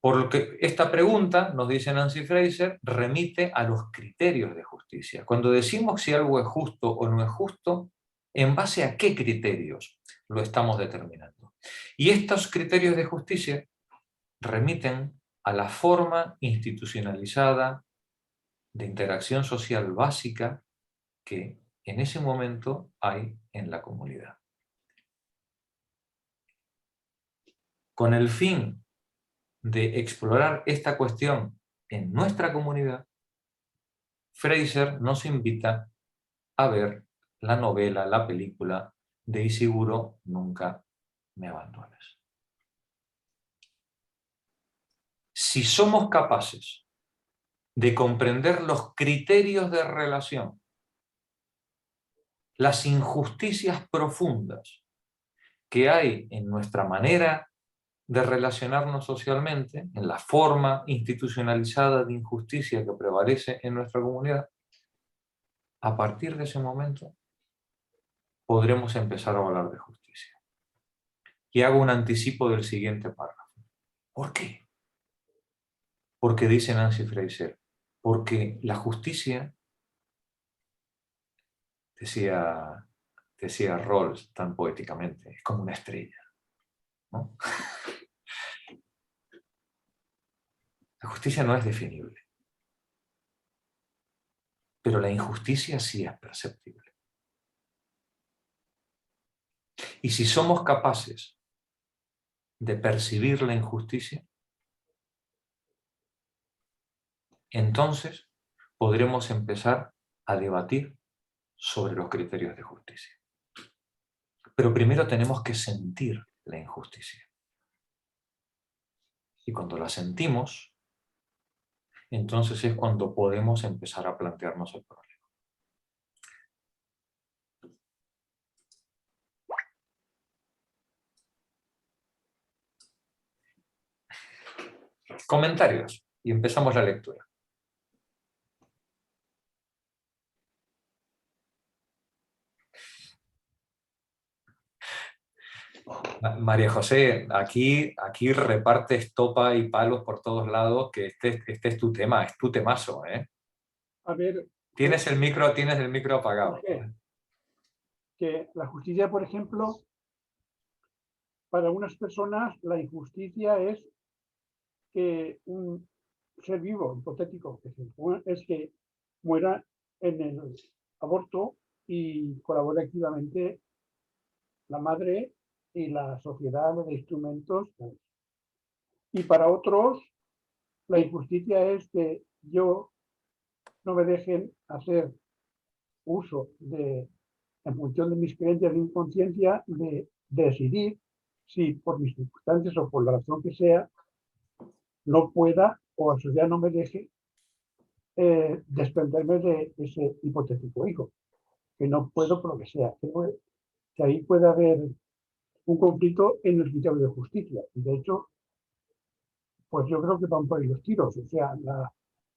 por lo que esta pregunta, nos dice Nancy Fraser, remite a los criterios de justicia. Cuando decimos si algo es justo o no es justo, ¿en base a qué criterios lo estamos determinando? Y estos criterios de justicia remiten a la forma institucionalizada de interacción social básica que en ese momento hay en la comunidad. Con el fin de explorar esta cuestión en nuestra comunidad, Fraser nos invita a ver la novela, la película de Y seguro nunca me abandones. Si somos capaces de comprender los criterios de relación, las injusticias profundas que hay en nuestra manera de relacionarnos socialmente, en la forma institucionalizada de injusticia que prevalece en nuestra comunidad, a partir de ese momento podremos empezar a hablar de justicia. Y hago un anticipo del siguiente párrafo. ¿Por qué? Porque dice Nancy Fraser, porque la justicia, decía Rawls tan poéticamente, es como una estrella, ¿no? La justicia no es definible, pero la injusticia sí es perceptible. Y si somos capaces de percibir la injusticia, entonces podremos empezar a debatir sobre los criterios de justicia. Pero primero tenemos que sentir la injusticia. Y cuando la sentimos, entonces es cuando podemos empezar a plantearnos el problema. Comentarios. Y empezamos la lectura. María José, aquí repartes topa y palos por todos lados, que este es tu tema, es tu temazo, ¿eh? A ver, Tienes el micro apagado. que la justicia, por ejemplo, para algunas personas la injusticia es que un ser vivo, hipotético, es que muera en el aborto y colabore activamente la madre y la sociedad de instrumentos. Y para otros, la injusticia es que yo no me dejen hacer uso de, en función de mis creencias de inconsciencia, de decidir si por mis circunstancias o por la razón que sea, no pueda o la sociedad no me deje desprenderme de ese hipotético hijo, que no puedo por lo que sea. Que ahí puede haber un conflicto en el criterio de justicia. Y de hecho, pues yo creo que van por ahí los tiros. O sea,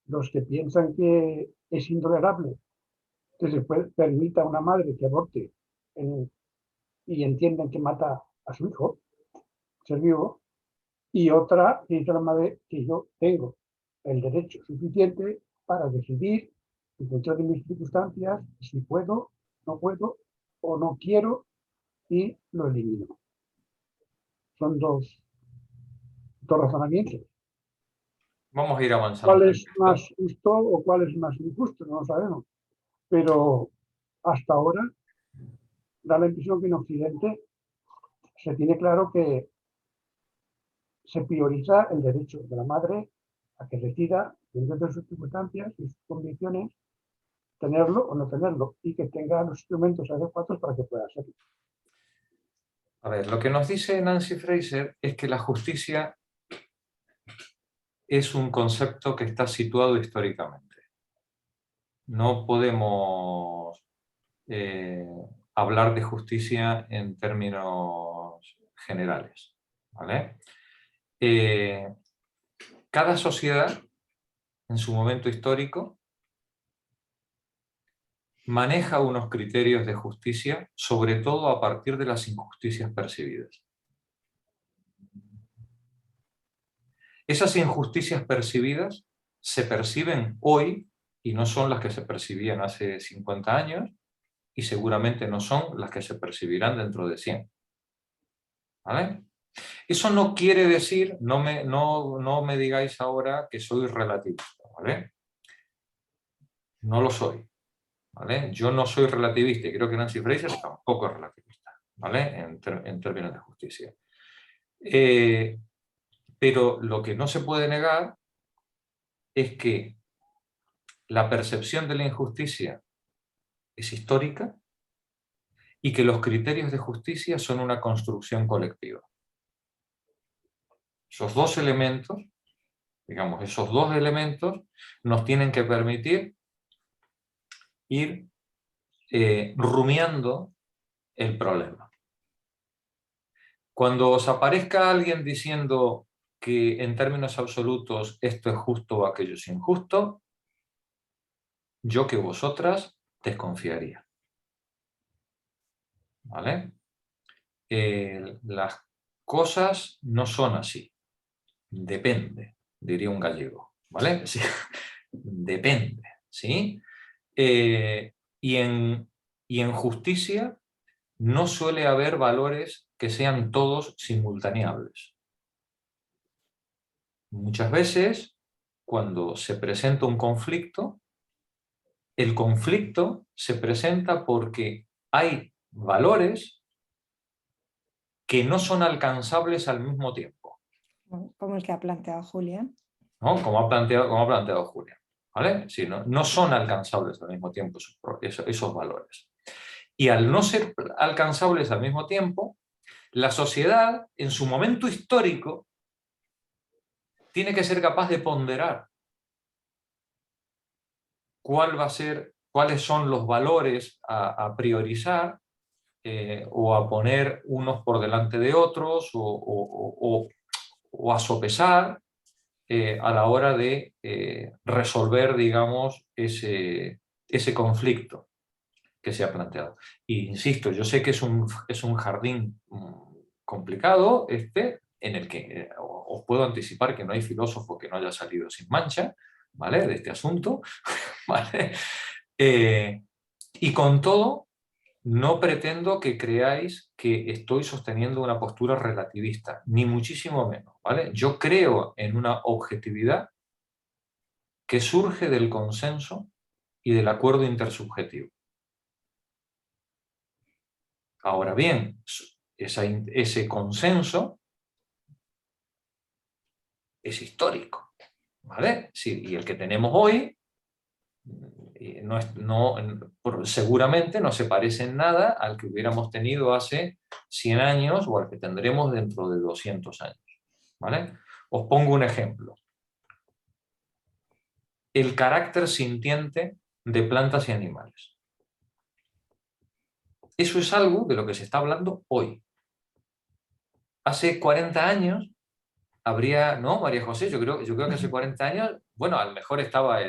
los que piensan que es intolerable que se permita a una madre que aborte y entienden que mata a su hijo, ser vivo, y otra que dice la madre que yo tengo el derecho suficiente para decidir, en función de mis circunstancias, si puedo, no puedo o no quiero, y lo elimino. Son dos razonamientos. Vamos a ir avanzando. ¿Cuál es más justo o cuál es más injusto? No lo sabemos. Pero hasta ahora da la impresión que en Occidente se tiene claro que se prioriza el derecho de la madre a que decida, dentro de sus circunstancias y sus condiciones, tenerlo o no tenerlo, y que tenga los instrumentos adecuados para que pueda hacerlo. A ver, lo que nos dice Nancy Fraser es que la justicia es un concepto que está situado históricamente. No podemos hablar de justicia en términos generales, ¿vale? Cada sociedad, en su momento histórico, maneja unos criterios de justicia, sobre todo a partir de las injusticias percibidas. Esas injusticias percibidas se perciben hoy y no son las que se percibían hace 50 años y seguramente no son las que se percibirán dentro de 100. ¿Vale? Eso no quiere decir, no me digáis ahora que soy relativista, ¿vale? No lo soy, ¿vale? Yo no soy relativista y creo que Nancy Fraser tampoco es relativista, ¿vale? En términos de justicia. Pero lo que no se puede negar es que la percepción de la injusticia es histórica y que los criterios de justicia son una construcción colectiva. Esos dos elementos, digamos, esos dos elementos nos tienen que permitir ir rumiando el problema. Cuando os aparezca alguien diciendo que en términos absolutos esto es justo o aquello es injusto, yo que vosotras desconfiaría. ¿Vale? Las cosas no son así. Depende, diría un gallego. ¿Vale? Sí. Depende. ¿Sí? Y en justicia no suele haber valores que sean todos simultaneables. Muchas veces, cuando se presenta un conflicto, el conflicto se presenta porque hay valores que no son alcanzables al mismo tiempo, Como el que ha planteado Julia. ¿no? Como ha planteado Julia. ¿Vale? Sí, no son alcanzables al mismo tiempo esos valores. Y al no ser alcanzables al mismo tiempo, la sociedad, en su momento histórico, tiene que ser capaz de ponderar cuáles son los valores a priorizar o a poner unos por delante de otros o a sopesar a la hora de resolver, digamos, ese conflicto que se ha planteado. Y insisto, yo sé que es un jardín complicado en el que os puedo anticipar que no hay filósofo que no haya salido sin mancha, ¿vale? De este asunto, ¿vale? Y con todo, no pretendo que creáis que estoy sosteniendo una postura relativista, ni muchísimo menos, ¿vale? Yo creo en una objetividad que surge del consenso y del acuerdo intersubjetivo. Ahora bien, ese consenso es histórico, ¿vale? Sí, y el que tenemos hoy seguramente no se parece en nada al que hubiéramos tenido hace 100 años o al que tendremos dentro de 200 años, ¿vale? Os pongo un ejemplo. El carácter sintiente de plantas y animales. Eso es algo de lo que se está hablando hoy. Hace 40 años habría, ¿no, María José? Yo creo que hace 40 años, bueno, a lo mejor estaba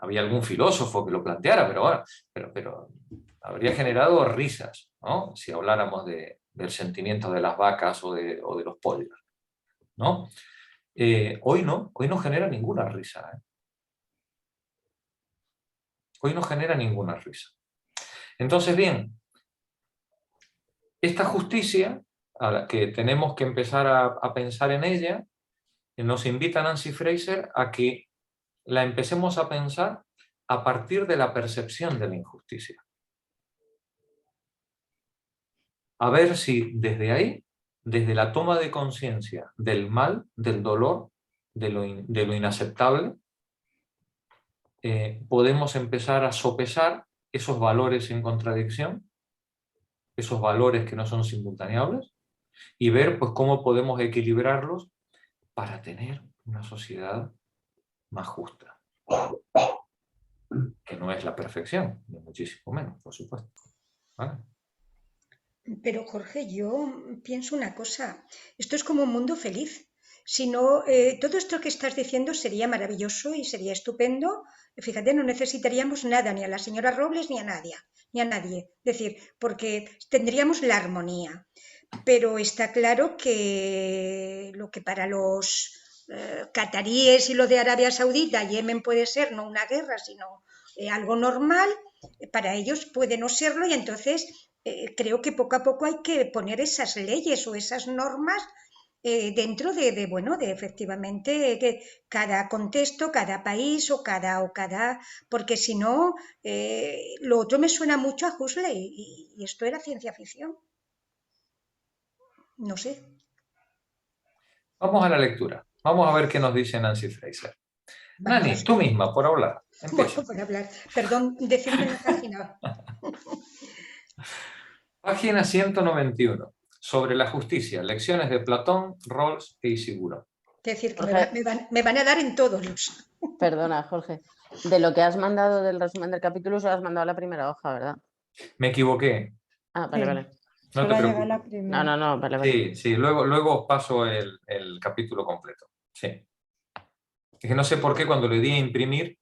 había algún filósofo que lo planteara, pero bueno, pero habría generado risas, ¿no? Si habláramos del sentimiento de las vacas o de los pollos, ¿no? Hoy no genera ninguna risa, ¿eh? Hoy no genera ninguna risa. Entonces, bien, esta justicia, a la que tenemos que empezar a pensar en ella, nos invita Nancy Fraser a que la empecemos a pensar a partir de la percepción de la injusticia. A ver si desde ahí, desde la toma de conciencia del mal, del dolor, de lo inaceptable, podemos empezar a sopesar esos valores en contradicción, esos valores que no son simultaneables, y ver pues, cómo podemos equilibrarlos para tener una sociedad más justa. Que no es la perfección, ni muchísimo menos, por supuesto. ¿Vale? Pero Jorge, yo pienso una cosa, esto es como un mundo feliz. Si no, todo esto que estás diciendo sería maravilloso y sería estupendo. Fíjate, no necesitaríamos nada, ni a la señora Robles, ni a nadie, Es decir, porque tendríamos la armonía. Pero está claro que lo que para los cataríes y lo de Arabia Saudita, Yemen puede ser no una guerra, sino algo normal, para ellos puede no serlo y entonces creo que poco a poco hay que poner esas leyes o esas normas dentro de efectivamente que cada contexto, cada país o cada porque si no, lo otro me suena mucho a Huxley y esto era ciencia ficción. No sé. Vamos a la lectura. Vamos a ver qué nos dice Nancy Fraser. Nani, Vamos. tú misma, por hablar. Empieza. Bueno, por hablar. Perdón, decidme la página. Página 191. Sobre la justicia. Lecciones de Platón, Rawls e Ishiguro. Es decir, que Jorge. me van a dar en todos los. Perdona, Jorge. De lo que has mandado del resumen del capítulo, solo has mandado la primera hoja, ¿verdad? Me equivoqué. Ah, vale, Sí. vale. No Solo te ha llegado preocupes. la primera. No, vale, vale. Sí, sí, luego os paso el capítulo completo. Sí. Es que no sé por qué cuando le di a imprimir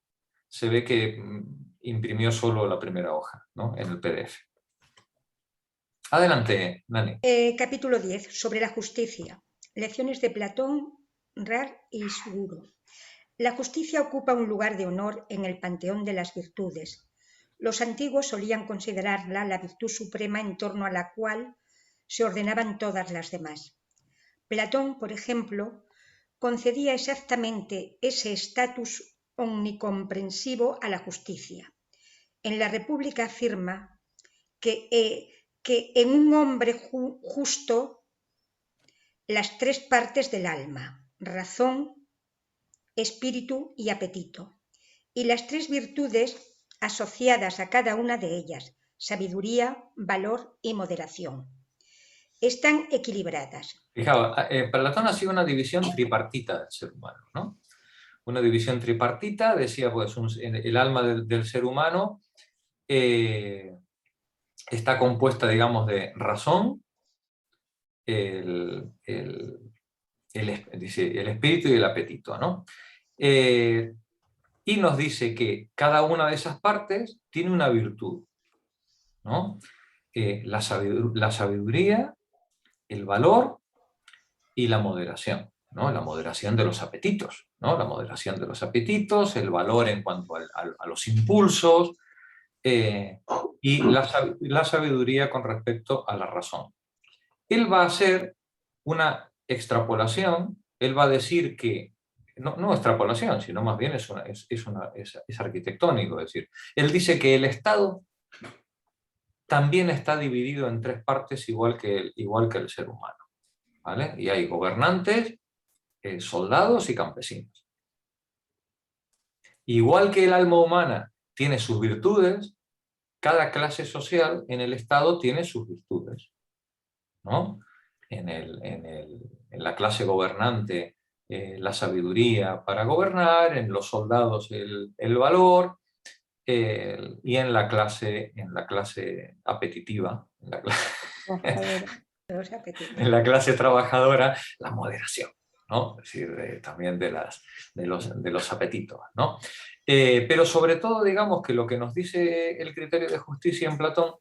se ve que imprimió solo la primera hoja, ¿no? En el PDF. Adelante, Nani. Capítulo 10, sobre la justicia. Lecciones de Platón, Rawls y Ishiguro. La justicia ocupa un lugar de honor en el panteón de las virtudes. Los antiguos solían considerarla la virtud suprema en torno a la cual se ordenaban todas las demás. Platón, por ejemplo, concedía exactamente ese estatus omnicomprensivo a la justicia. En la República afirma que en un hombre justo las tres partes del alma, razón, espíritu y apetito, y las tres virtudes asociadas a cada una de ellas, sabiduría, valor y moderación, están equilibradas. Fijaos, Platón hacía una división tripartita del ser humano, ¿no? Una división tripartita, decía, pues, el alma del ser humano está compuesta, digamos, de razón, el espíritu y el apetito, ¿no? Y nos dice que cada una de esas partes tiene una virtud, ¿no? La sabiduría, el valor y la moderación, ¿no? La moderación de los apetitos, ¿no? La moderación de los apetitos, el valor en cuanto a los impulsos, y la sabiduría con respecto a la razón. Él va a hacer una extrapolación, él va a decir que, no extrapolación, sino más bien es arquitectónico, es decir, él dice que el Estado también está dividido en tres partes igual que el ser humano, ¿vale? Y hay gobernantes, soldados y campesinos. Igual que el alma humana tiene sus virtudes, cada clase social en el Estado tiene sus virtudes, ¿no? En la clase gobernante la sabiduría para gobernar, en los soldados el valor, y en la clase apetitiva, en la clase trabajadora, la moderación, ¿no? Es decir, también de los apetitos, ¿no? Pero sobre todo, digamos que lo que nos dice el criterio de justicia en Platón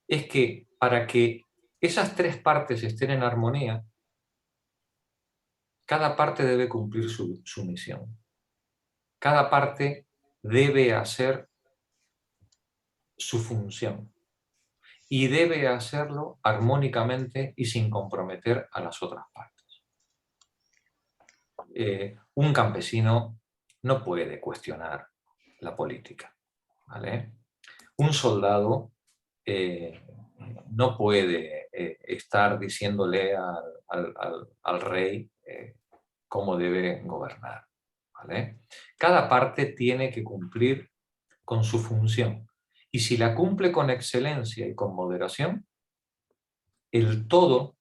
es que para que esas tres partes estén en armonía, cada parte debe cumplir su misión. Cada parte debe hacer su función. Y debe hacerlo armónicamente y sin comprometer a las otras partes. Un campesino no puede cuestionar la política, ¿vale? Un soldado no puede estar diciéndole al rey cómo debe gobernar, ¿vale? Cada parte tiene que cumplir con su función. Y si la cumple con excelencia y con moderación, el todo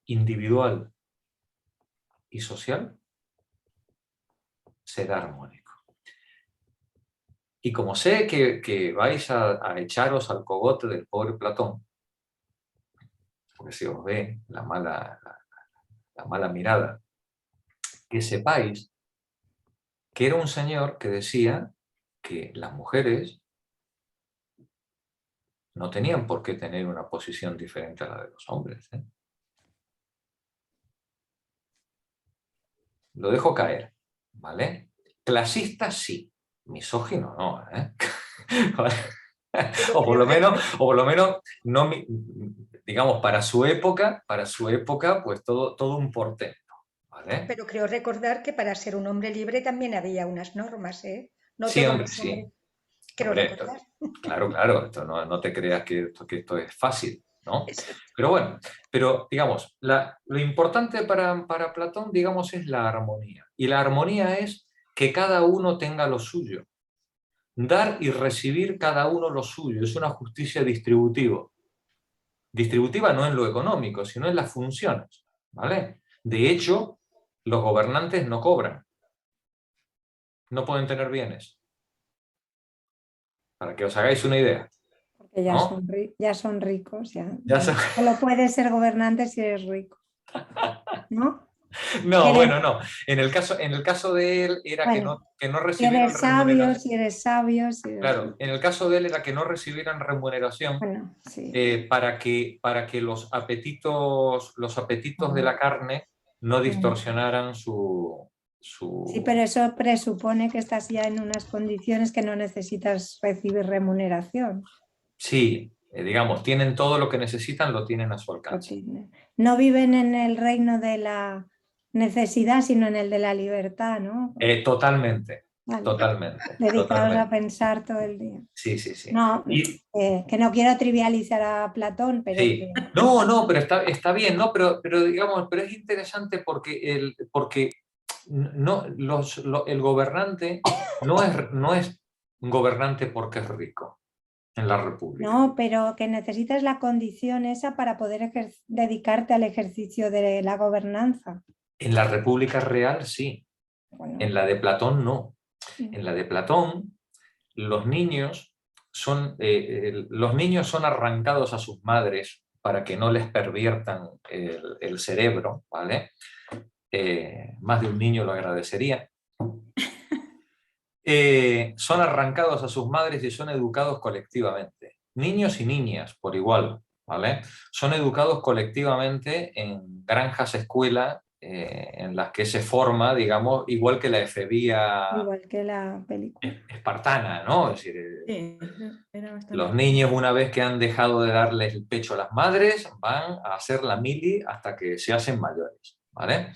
individual y social será armónico. Y como sé que vais a echaros al cogote del pobre Platón, porque se os ve la mala mirada, que sepáis que era un señor que decía que las mujeres no tenían por qué tener una posición diferente a la de los hombres, ¿eh? Lo dejo caer, ¿vale? Clasista sí, misógino no, ¿eh? o por lo menos no, digamos, para su época, pues todo un portento, ¿vale? Pero creo recordar que para ser un hombre libre también había unas normas, ¿eh? No sí, todos hombre, los hombres. sí. Creo Hombre, recordar. claro, esto no te creas que esto es fácil. ¿no? Pero bueno, pero digamos, lo importante para Platón, digamos, es la armonía. Y la armonía es que cada uno tenga lo suyo. Dar y recibir cada uno lo suyo. Es una justicia distributiva. Distributiva no en lo económico, sino en las funciones, ¿vale? De hecho, los gobernantes no cobran. No pueden tener bienes. Para que os hagáis una idea. Porque ¿no? ya son ricos. Ya son- Solo puedes ser gobernante si eres rico. ¿No? No, Que bueno, no. En el caso de él era Bueno, que no si recibieran eres sabio, remuneración. si eres sabio, si eres Claro, rico. en el caso de él era que no recibieran remuneración Bueno, sí. para que los apetitos de la carne no distorsionaran su... Sí, pero eso presupone que estás ya en unas condiciones que no necesitas recibir remuneración. Sí, digamos, tienen todo lo que necesitan, lo tienen a su alcance. No viven en el reino de la necesidad, sino en el de la libertad, ¿no? Totalmente, Vale. totalmente. Dedicados Totalmente. a pensar todo el día. Sí, sí, sí. No, que no quiero trivializar a Platón, pero Sí. que... No, pero está bien, ¿no? Pero digamos, pero es interesante porque no, el gobernante no es un gobernante porque es rico en la República. No, pero que necesitas la condición esa para poder dedicarte al ejercicio de la gobernanza. En la República Real sí, Bueno. En la de Platón no. En la de Platón los niños son arrancados a sus madres para que no les perviertan el cerebro, ¿vale? Más de un niño lo agradecería. Son arrancados a sus madres y son educados colectivamente. Niños y niñas, por igual, ¿vale? Son educados colectivamente en granjas escuela en las que se forma, digamos, igual que la efebía Igual que la película. espartana, ¿no? Es decir, Sí, era bastante... los niños, una vez que han dejado de darles el pecho a las madres, van a hacer la mili hasta que se hacen mayores, ¿vale?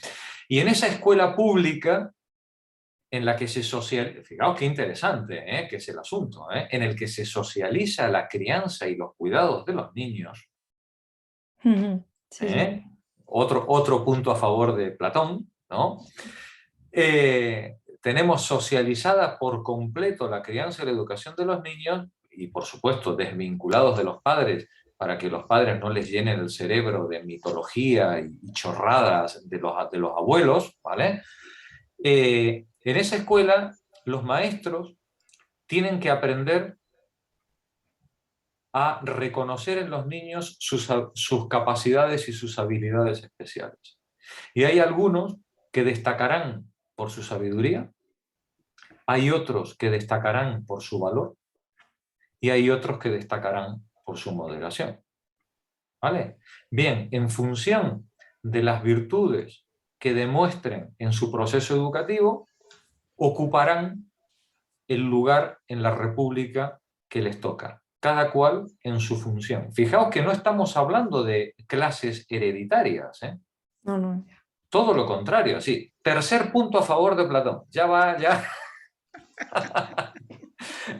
Y en esa escuela pública en la que se socializa, fijaos qué interesante que es el asunto, en el que se socializa la crianza y los cuidados de los niños. Sí, sí. Otro punto a favor de Platón, ¿no? Tenemos socializada por completo la crianza y la educación de los niños y, por supuesto, desvinculados de los padres para que los padres no les llenen el cerebro de mitología y chorradas de los abuelos, ¿vale? En esa escuela, los maestros tienen que aprender a reconocer en los niños sus capacidades y sus habilidades especiales. Y hay algunos que destacarán por su sabiduría, hay otros que destacarán por su valor y hay otros que destacarán por su moderación. ¿Vale? Bien, en función de las virtudes que demuestren en su proceso educativo, ocuparán el lugar en la república que les toca, cada cual en su función. Fijaos que no estamos hablando de clases hereditarias, ¿eh? No, no. Todo lo contrario, sí. Tercer punto a favor de Platón. Ya va, ya.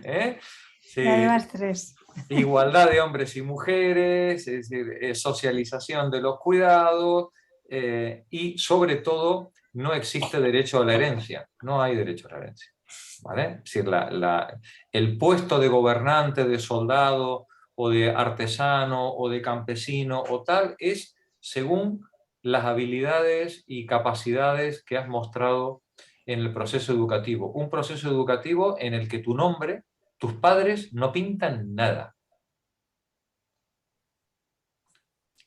¿Eh? Sí. Ya llevas 3. Igualdad de hombres y mujeres, es decir, socialización de los cuidados y, sobre todo, no existe derecho a la herencia. No hay derecho a la herencia. ¿Vale? Es decir, el puesto de gobernante, de soldado, o de artesano, o de campesino, o tal, es según las habilidades y capacidades que has mostrado en el proceso educativo. Un proceso educativo en el que tu nombre, tus padres no pintan nada.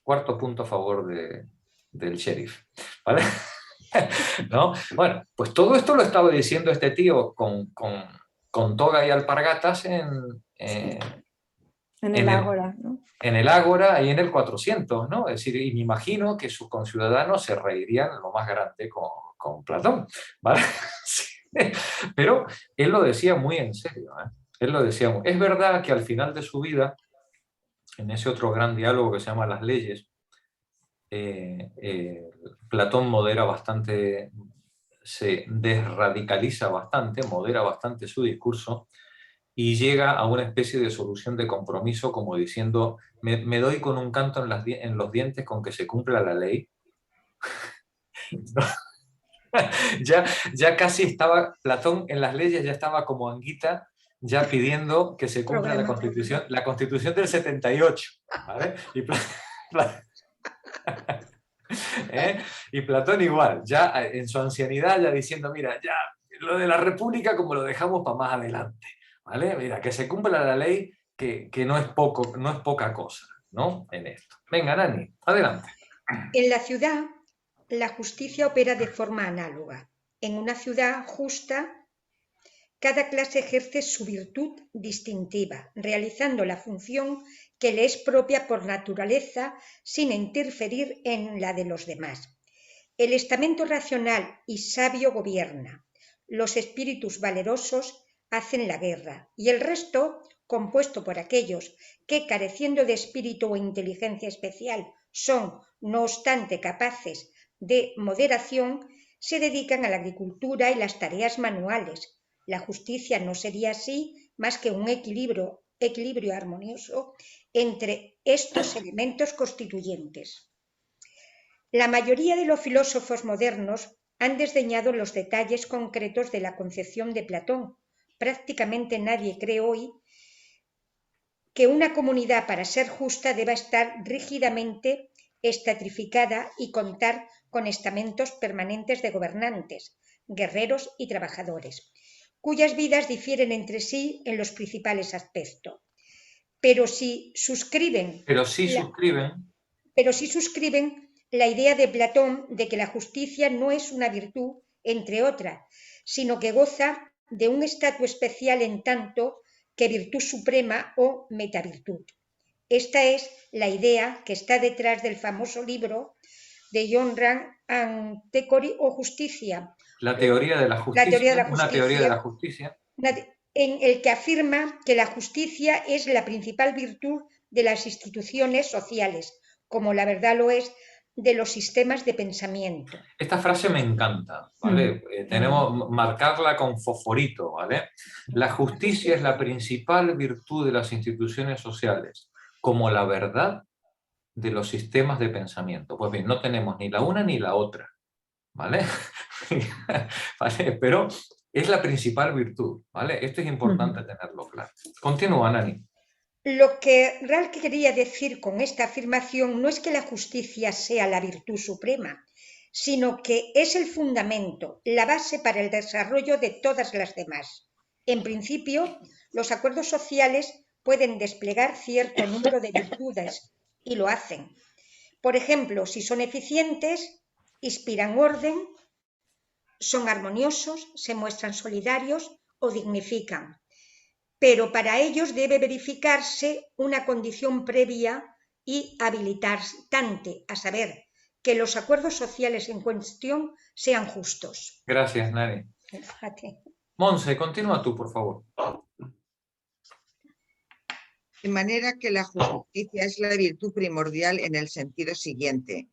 Cuarto punto a favor del sheriff. ¿Vale? ¿No? Bueno, pues todo esto lo estaba diciendo este tío con toga y alpargatas en el Ágora, ¿no? En el Ágora y en el 400, ¿no? Es decir, y me imagino que sus conciudadanos se reirían lo más grande con Platón, ¿vale? Sí. Pero él lo decía muy en serio, ¿eh? Él lo decía. Es verdad que al final de su vida, en ese otro gran diálogo que se llama Las leyes, Platón modera bastante, se desradicaliza bastante, modera bastante su discurso y llega a una especie de solución de compromiso como diciendo, me doy con un canto en los dientes con que se cumpla la ley. ya casi estaba, Platón en las leyes ya estaba como Anguita, ya pidiendo que se cumpla la Constitución del 78, ¿vale? Y Platón igual, ya en su ancianidad ya diciendo, mira, ya lo de la república como lo dejamos para más adelante, ¿vale? Mira, que se cumpla la ley, que no es poca cosa, ¿no? En esto. Venga, Nani, adelante. En la ciudad, la justicia opera de forma análoga. En una ciudad justa, cada clase ejerce su virtud distintiva, realizando la función que le es propia por naturaleza sin interferir en la de los demás. El estamento racional y sabio gobierna, los espíritus valerosos hacen la guerra y el resto, compuesto por aquellos que, careciendo de espíritu o inteligencia especial, son, no obstante, capaces de moderación, se dedican a la agricultura y las tareas manuales. La justicia no sería así más que un equilibrio armonioso entre estos elementos constituyentes. La mayoría de los filósofos modernos han desdeñado los detalles concretos de la concepción de Platón. Prácticamente nadie cree hoy que una comunidad, para ser justa, deba estar rígidamente estratificada y contar con estamentos permanentes de gobernantes, guerreros y trabajadores, cuyas vidas difieren entre sí en los principales aspectos. Pero sí suscriben la idea de Platón de que la justicia no es una virtud, entre otras, sino que goza de un estatus especial en tanto que virtud suprema o metavirtud. Esta es la idea que está detrás del famoso libro de John Rand Antecory o Justicia. La teoría de la justicia, una teoría de la justicia. En el que afirma que la justicia es la principal virtud de las instituciones sociales, como la verdad lo es de los sistemas de pensamiento. Esta frase me encanta, ¿vale? Tenemos marcarla con fosforito, ¿vale? La justicia es la principal virtud de las instituciones sociales, como la verdad de los sistemas de pensamiento. Pues bien, no tenemos ni la una ni la otra, ¿vale? ¿Vale? Pero es la principal virtud, ¿vale? Esto es importante tenerlo claro. Continúa, Nani. Lo que Ralph quería decir con esta afirmación no es que la justicia sea la virtud suprema, sino que es el fundamento, la base para el desarrollo de todas las demás. En principio, los acuerdos sociales pueden desplegar cierto número de virtudes y lo hacen. Por ejemplo, si son eficientes, inspiran orden, son armoniosos, se muestran solidarios o dignifican. Pero para ellos debe verificarse una condición previa y habilitante, a saber, que los acuerdos sociales en cuestión sean justos. Gracias, Nani. Monse, continúa tú, por favor. De manera que la justicia es la virtud primordial en el sentido siguiente.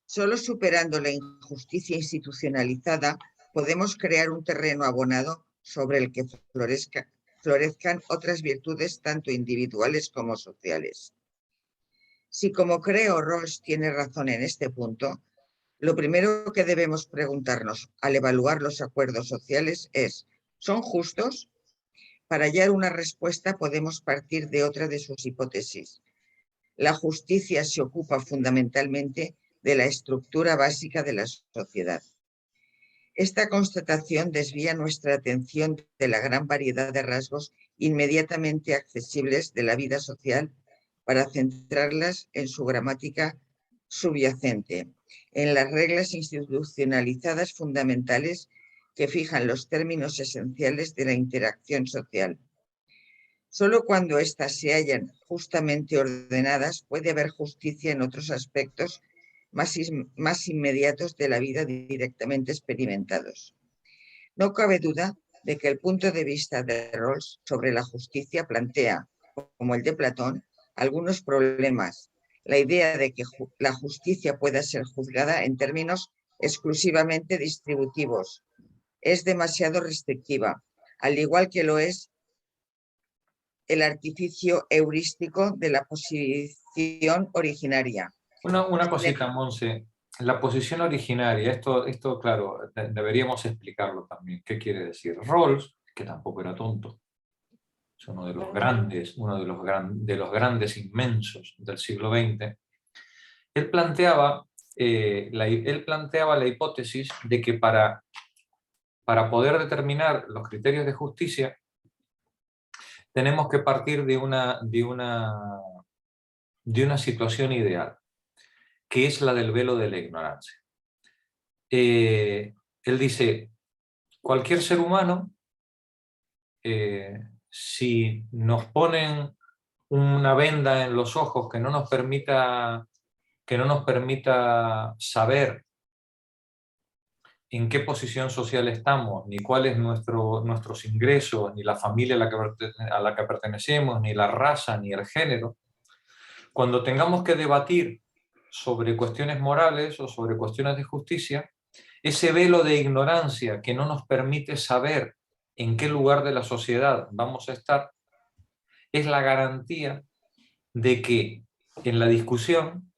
Solo superando la injusticia institucionalizada podemos crear un terreno abonado sobre el que florezcan otras virtudes tanto individuales como sociales. Si, como creo, Rawls tiene razón en este punto, lo primero que debemos preguntarnos al evaluar los acuerdos sociales es, ¿son justos? Para hallar una respuesta podemos partir de otra de sus hipótesis. La justicia se ocupa fundamentalmente de la estructura básica de la sociedad. Esta constatación desvía nuestra atención de la gran variedad de rasgos inmediatamente accesibles de la vida social para centrarlas en su gramática subyacente, en las reglas institucionalizadas fundamentales que fijan los términos esenciales de la interacción social. Solo cuando éstas se hallan justamente ordenadas puede haber justicia en otros aspectos más inmediatos de la vida directamente experimentados. No cabe duda de que el punto de vista de Rawls sobre la justicia plantea, como el de Platón, algunos problemas. La idea de que la justicia pueda ser juzgada en términos exclusivamente distributivos es demasiado restrictiva, al igual que lo es el artificio heurístico de la posición originaria. Una cosita, Monse. La posición originaria, esto claro, deberíamos explicarlo también. ¿Qué quiere decir? Rawls, que tampoco era tonto, es uno de los grandes, de los grandes inmensos del siglo XX, él planteaba la hipótesis de que para poder determinar los criterios de justicia, tenemos que partir de una situación ideal, que es la del velo de la ignorancia. Él dice, cualquier ser humano, si nos ponen una venda en los ojos que no nos permita saber en qué posición social estamos, ni cuáles nuestros ingresos, ni la familia a la que pertenecemos, ni la raza, ni el género, cuando tengamos que debatir sobre cuestiones morales o sobre cuestiones de justicia, ese velo de ignorancia que no nos permite saber en qué lugar de la sociedad vamos a estar, es la garantía de que en la discusión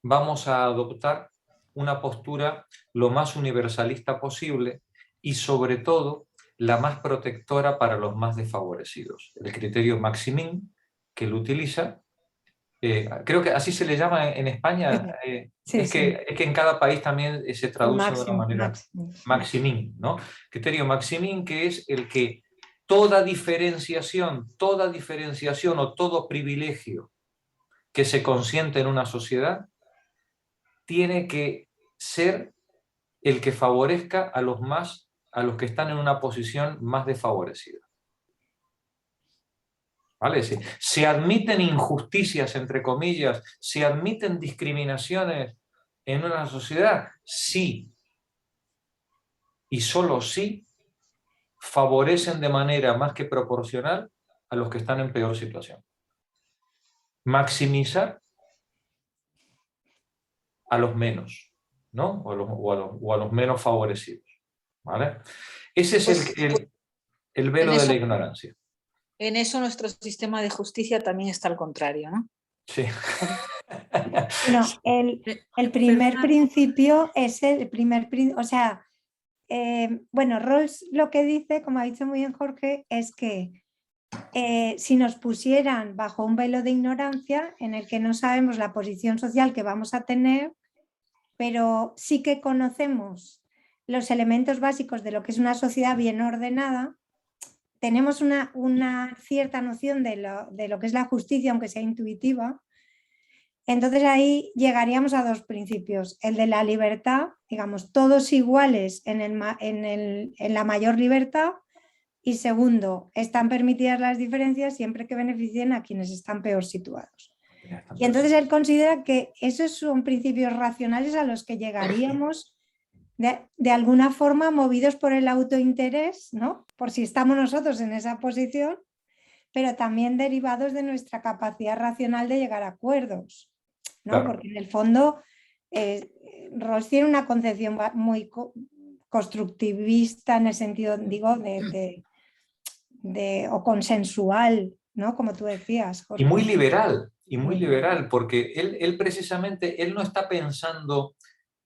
vamos a adoptar una postura lo más universalista posible y sobre todo la más protectora para los más desfavorecidos. El criterio Maximin, que él utiliza, creo que así se le llama en España, es que en cada país también se traduce de una manera. Maximin, ¿no? Criterio Maximin, que es el que toda diferenciación o todo privilegio que se consiente en una sociedad tiene que ser el que favorezca a los que están en una posición más desfavorecida. ¿Vale? Se admiten injusticias, entre comillas, se admiten discriminaciones en una sociedad, sí, y solo sí, favorecen de manera más que proporcional a los que están en peor situación. Maximizar a los menos, ¿no? O a los menos favorecidos, ¿vale? Ese es el velo de la ignorancia. En eso nuestro sistema de justicia también está al contrario, ¿no? Sí. No, el primer principio es o sea, bueno, Rawls lo que dice, como ha dicho muy bien Jorge, es que si nos pusieran bajo un velo de ignorancia en el que no sabemos la posición social que vamos a tener, pero sí que conocemos los elementos básicos de lo que es una sociedad bien ordenada, tenemos una cierta noción de lo que es la justicia, aunque sea intuitiva, entonces ahí llegaríamos a dos principios. El de la libertad, digamos, todos iguales en la mayor libertad, y segundo, están permitidas las diferencias siempre que beneficien a quienes están peor situados. Y entonces él considera que esos son principios racionales a los que llegaríamos de alguna forma movidos por el autointerés, ¿no? Por si estamos nosotros en esa posición, pero también derivados de nuestra capacidad racional de llegar a acuerdos, ¿no? Claro. Porque en el fondo Rawls tiene una concepción muy constructivista en el sentido, digo, o consensual, ¿no? Como tú decías, Jorge. Y muy liberal, porque él precisamente, él no está pensando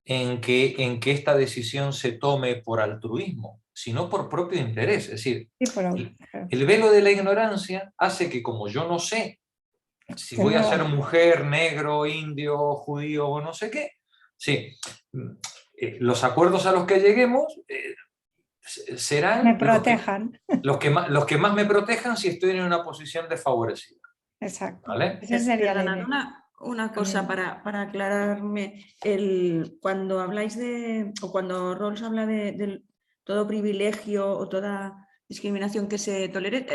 en que esta decisión se tome por altruismo, sino por propio interés. Es decir, sí, el velo de la ignorancia hace que, como yo no sé si voy a ser mujer, negro, indio, judío o no sé qué, sí, los acuerdos a los que lleguemos serán me protejan. Los que más me protejan si estoy en una posición desfavorecida. Exacto. ¿Vale? Esa sería una cosa para aclararme. Cuando habláis o cuando Rawls habla de todo privilegio o toda discriminación que se tolere,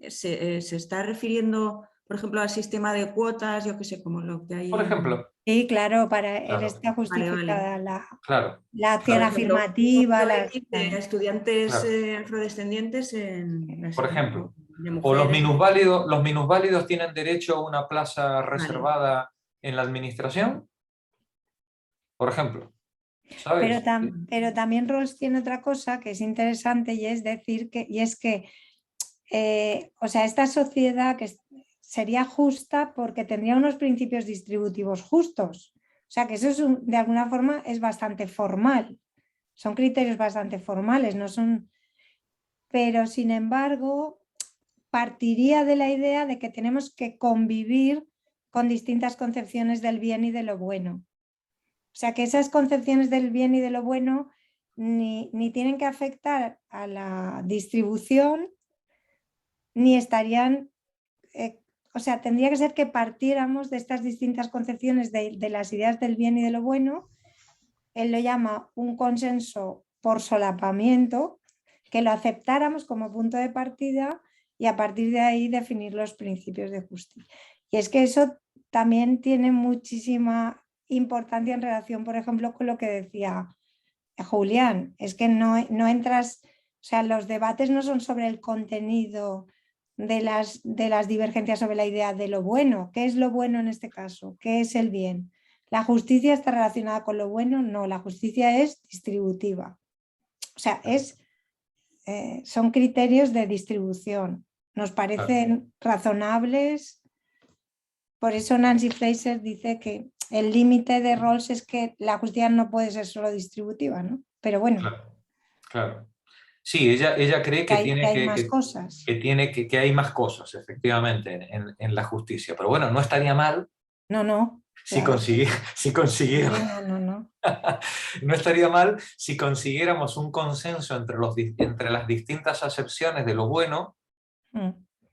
se está refiriendo, por ejemplo, al sistema de cuotas, yo qué sé, como lo que hay. Por ejemplo. Sí, claro, él está justificada la acción afirmativa. Estudiantes afrodescendientes por ejemplo. O los minusválidos tienen derecho a una plaza reservada en la administración, por ejemplo. ¿Sabes? Pero también Rawls tiene otra cosa que es interesante y es decir que o sea, esta sociedad que sería justa porque tendría unos principios distributivos justos. O sea, que eso es de alguna forma es bastante formal. Son criterios bastante formales, no son... Pero, sin embargo, partiría de la idea de que tenemos que convivir con distintas concepciones del bien y de lo bueno. O sea, que esas concepciones del bien y de lo bueno ni tienen que afectar a la distribución, ni estarían... o sea, tendría que ser que partiéramos de estas distintas concepciones de las ideas del bien y de lo bueno. Él lo llama un consenso por solapamiento, que lo aceptáramos como punto de partida y a partir de ahí definir los principios de justicia. Y es que eso también tiene muchísima importancia en relación, por ejemplo, con lo que decía Julián. Es que no entras, o sea, los debates no son sobre el contenido de las divergencias sobre la idea de lo bueno. ¿Qué es lo bueno en este caso? ¿Qué es el bien? ¿La justicia está relacionada con lo bueno? No, la justicia es distributiva. O sea, son criterios de distribución. Nos parecen razonables. Por eso Nancy Fraser dice que el límite de Rawls es que la justicia no puede ser solo distributiva, ¿no? Pero bueno. Claro. Sí, ella cree que hay más cosas. Que hay más cosas, efectivamente, en la justicia. Pero bueno, no estaría mal. No. Si consiguiéramos. No estaría mal si consiguiéramos un consenso entre las distintas acepciones de lo bueno,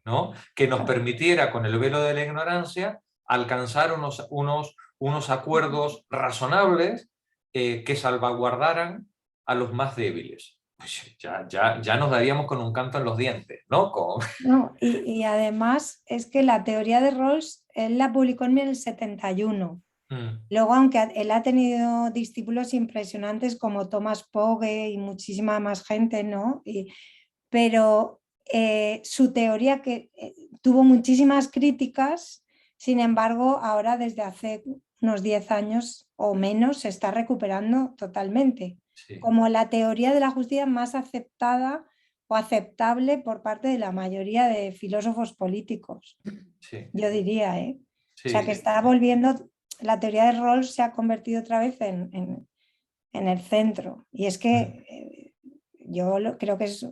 ¿no? Que nos permitiera, con el velo de la ignorancia, alcanzar unos acuerdos razonables que salvaguardaran a los más débiles. Pues ya nos daríamos con un canto en los dientes, ¿no? Y además es que la teoría de Rawls, él la publicó en el 71. Luego, aunque él ha tenido discípulos impresionantes como Thomas Pogge y muchísima más gente, ¿no? Pero su teoría que tuvo muchísimas críticas, sin embargo, ahora desde hace unos 10 años o menos se está recuperando totalmente, como la teoría de la justicia más aceptada o aceptable por parte de la mayoría de filósofos políticos. Yo diría, o sea, que está volviendo, la teoría de Rawls se ha convertido otra vez en el centro. Y es que yo creo que es...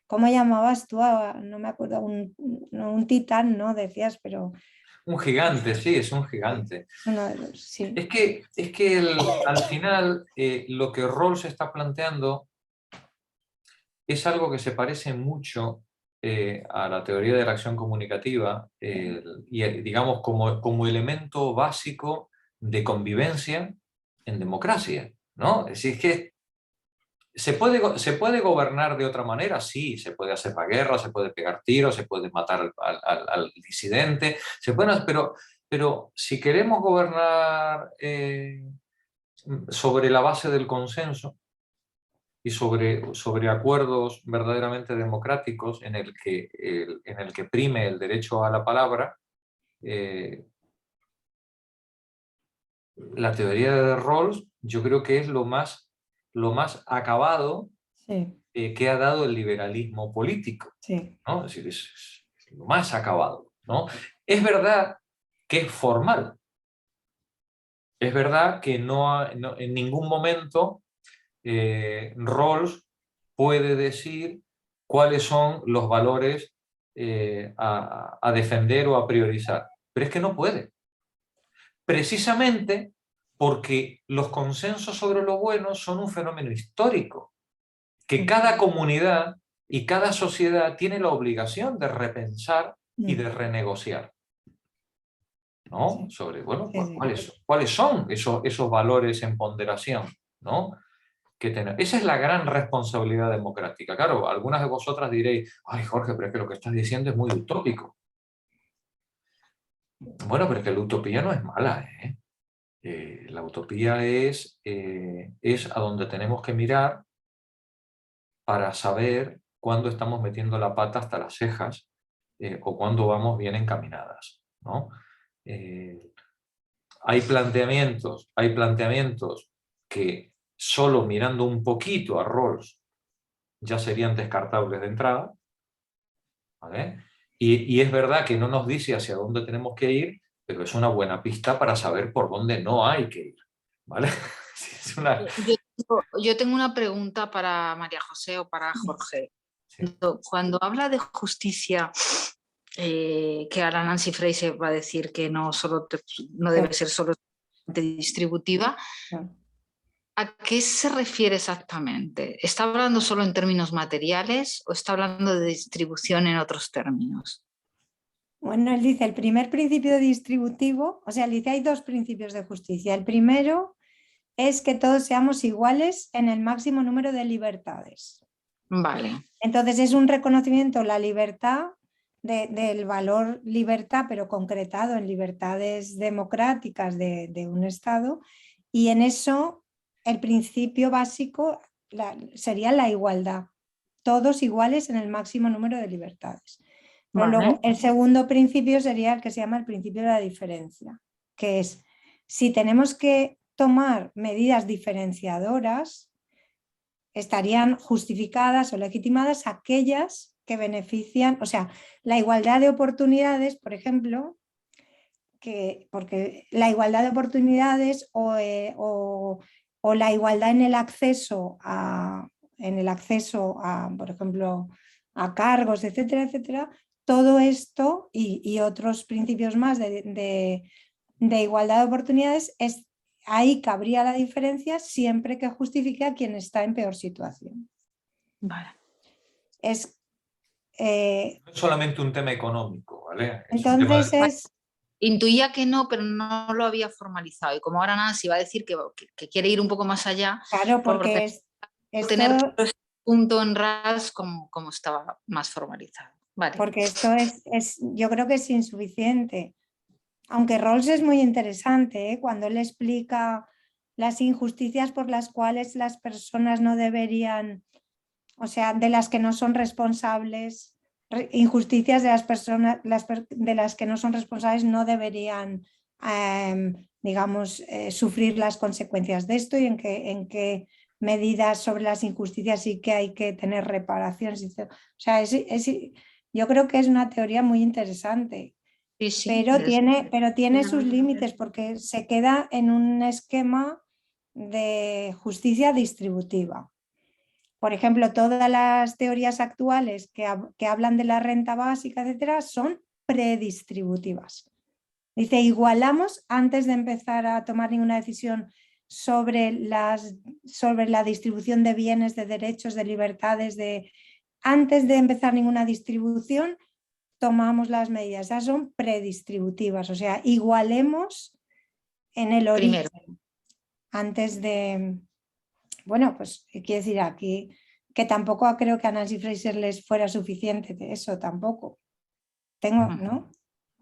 ¿Cómo llamabas tú? No me acuerdo, un titán, ¿no? Decías, pero... Un gigante, sí, es un gigante. Uno de los, sí. Es que al final lo que Rawls está planteando es algo que se parece mucho a la teoría de la acción comunicativa y digamos como elemento básico de convivencia en democracia, ¿no? Es decir, que ¿se puede gobernar de otra manera? Sí, se puede hacer la guerra, se puede pegar tiros, se puede matar al disidente, pero si queremos gobernar sobre la base del consenso y sobre acuerdos verdaderamente democráticos en el que prime el derecho a la palabra, la teoría de Rawls yo creo que es lo más acabado que ha dado el liberalismo político, ¿no? Es decir, es lo más acabado, ¿no? Es verdad que es formal. Es verdad que en ningún momento Rawls puede decir cuáles son los valores a defender o a priorizar, pero es que no puede. Precisamente porque los consensos sobre lo bueno son un fenómeno histórico, que cada comunidad y cada sociedad tiene la obligación de repensar y de renegociar, ¿no? Sobre, bueno, ¿cuáles son esos valores en ponderación, ¿no? Esa es la gran responsabilidad democrática. Claro, algunas de vosotras diréis, ay Jorge, pero es que lo que estás diciendo es muy utópico. Bueno, pero es que la utopía no es mala, ¿eh? La utopía es a donde tenemos que mirar para saber cuándo estamos metiendo la pata hasta las cejas o cuándo vamos bien encaminadas, ¿no? Hay planteamientos que solo mirando un poquito a Rawls ya serían descartables de entrada, ¿vale? Y es verdad que no nos dice hacia dónde tenemos que ir, pero es una buena pista para saber por dónde no hay que ir, ¿vale? Es una... Yo tengo una pregunta para María José o para Jorge. Sí. Cuando habla de justicia, que ahora Nancy Fraser va a decir que no debe ser solo distributiva, ¿a qué se refiere exactamente? ¿Está hablando solo en términos materiales o está hablando de distribución en otros términos? Bueno, él dice el primer principio distributivo, o sea, él dice hay dos principios de justicia. El primero es que todos seamos iguales en el máximo número de libertades. Vale. Entonces es un reconocimiento, la libertad, del valor libertad, pero concretado en libertades democráticas de un Estado, y en eso el principio básico sería la igualdad, todos iguales en el máximo número de libertades. Pero Vale. luego el segundo principio sería el que se llama el principio de la diferencia, que es si tenemos que tomar medidas diferenciadoras, estarían justificadas o legitimadas aquellas que benefician, o sea, la igualdad de oportunidades, por ejemplo, porque la igualdad de oportunidades o la igualdad en el acceso a, por ejemplo, a cargos, etcétera, etcétera, todo esto y otros principios más de igualdad de oportunidades, ahí cabría la diferencia siempre que justifique a quien está en peor situación. Vale. No es solamente un tema económico, ¿vale? Entonces Intuía que no, pero no lo había formalizado. Y como ahora Nancy va a decir que quiere ir un poco más allá, claro, porque tener todo este punto en RAS como estaba más formalizado. Vale. Porque esto yo creo que es insuficiente. Aunque Rawls es muy interesante, cuando él explica las injusticias por las cuales las personas no deberían, o sea, de las que no son responsables, injusticias de las personas de las que no son responsables no deberían, digamos, sufrir las consecuencias de esto, y en qué medidas sobre las injusticias sí que hay que tener reparaciones. O sea, yo creo que es una teoría muy interesante. Sí, pero tiene sus límites porque se queda en un esquema de justicia distributiva. Por ejemplo, todas las teorías actuales que hablan de la renta básica, etcétera, son predistributivas. Dice, igualamos antes de empezar a tomar ninguna decisión sobre la distribución de bienes, de derechos, de libertades, antes de empezar ninguna distribución, tomamos las medidas, esas son predistributivas, o sea, igualemos en el origen. Primero. Antes de, bueno, pues quiero decir aquí que tampoco creo que a Nancy Fraser les fuera suficiente de eso, tampoco. ¿No?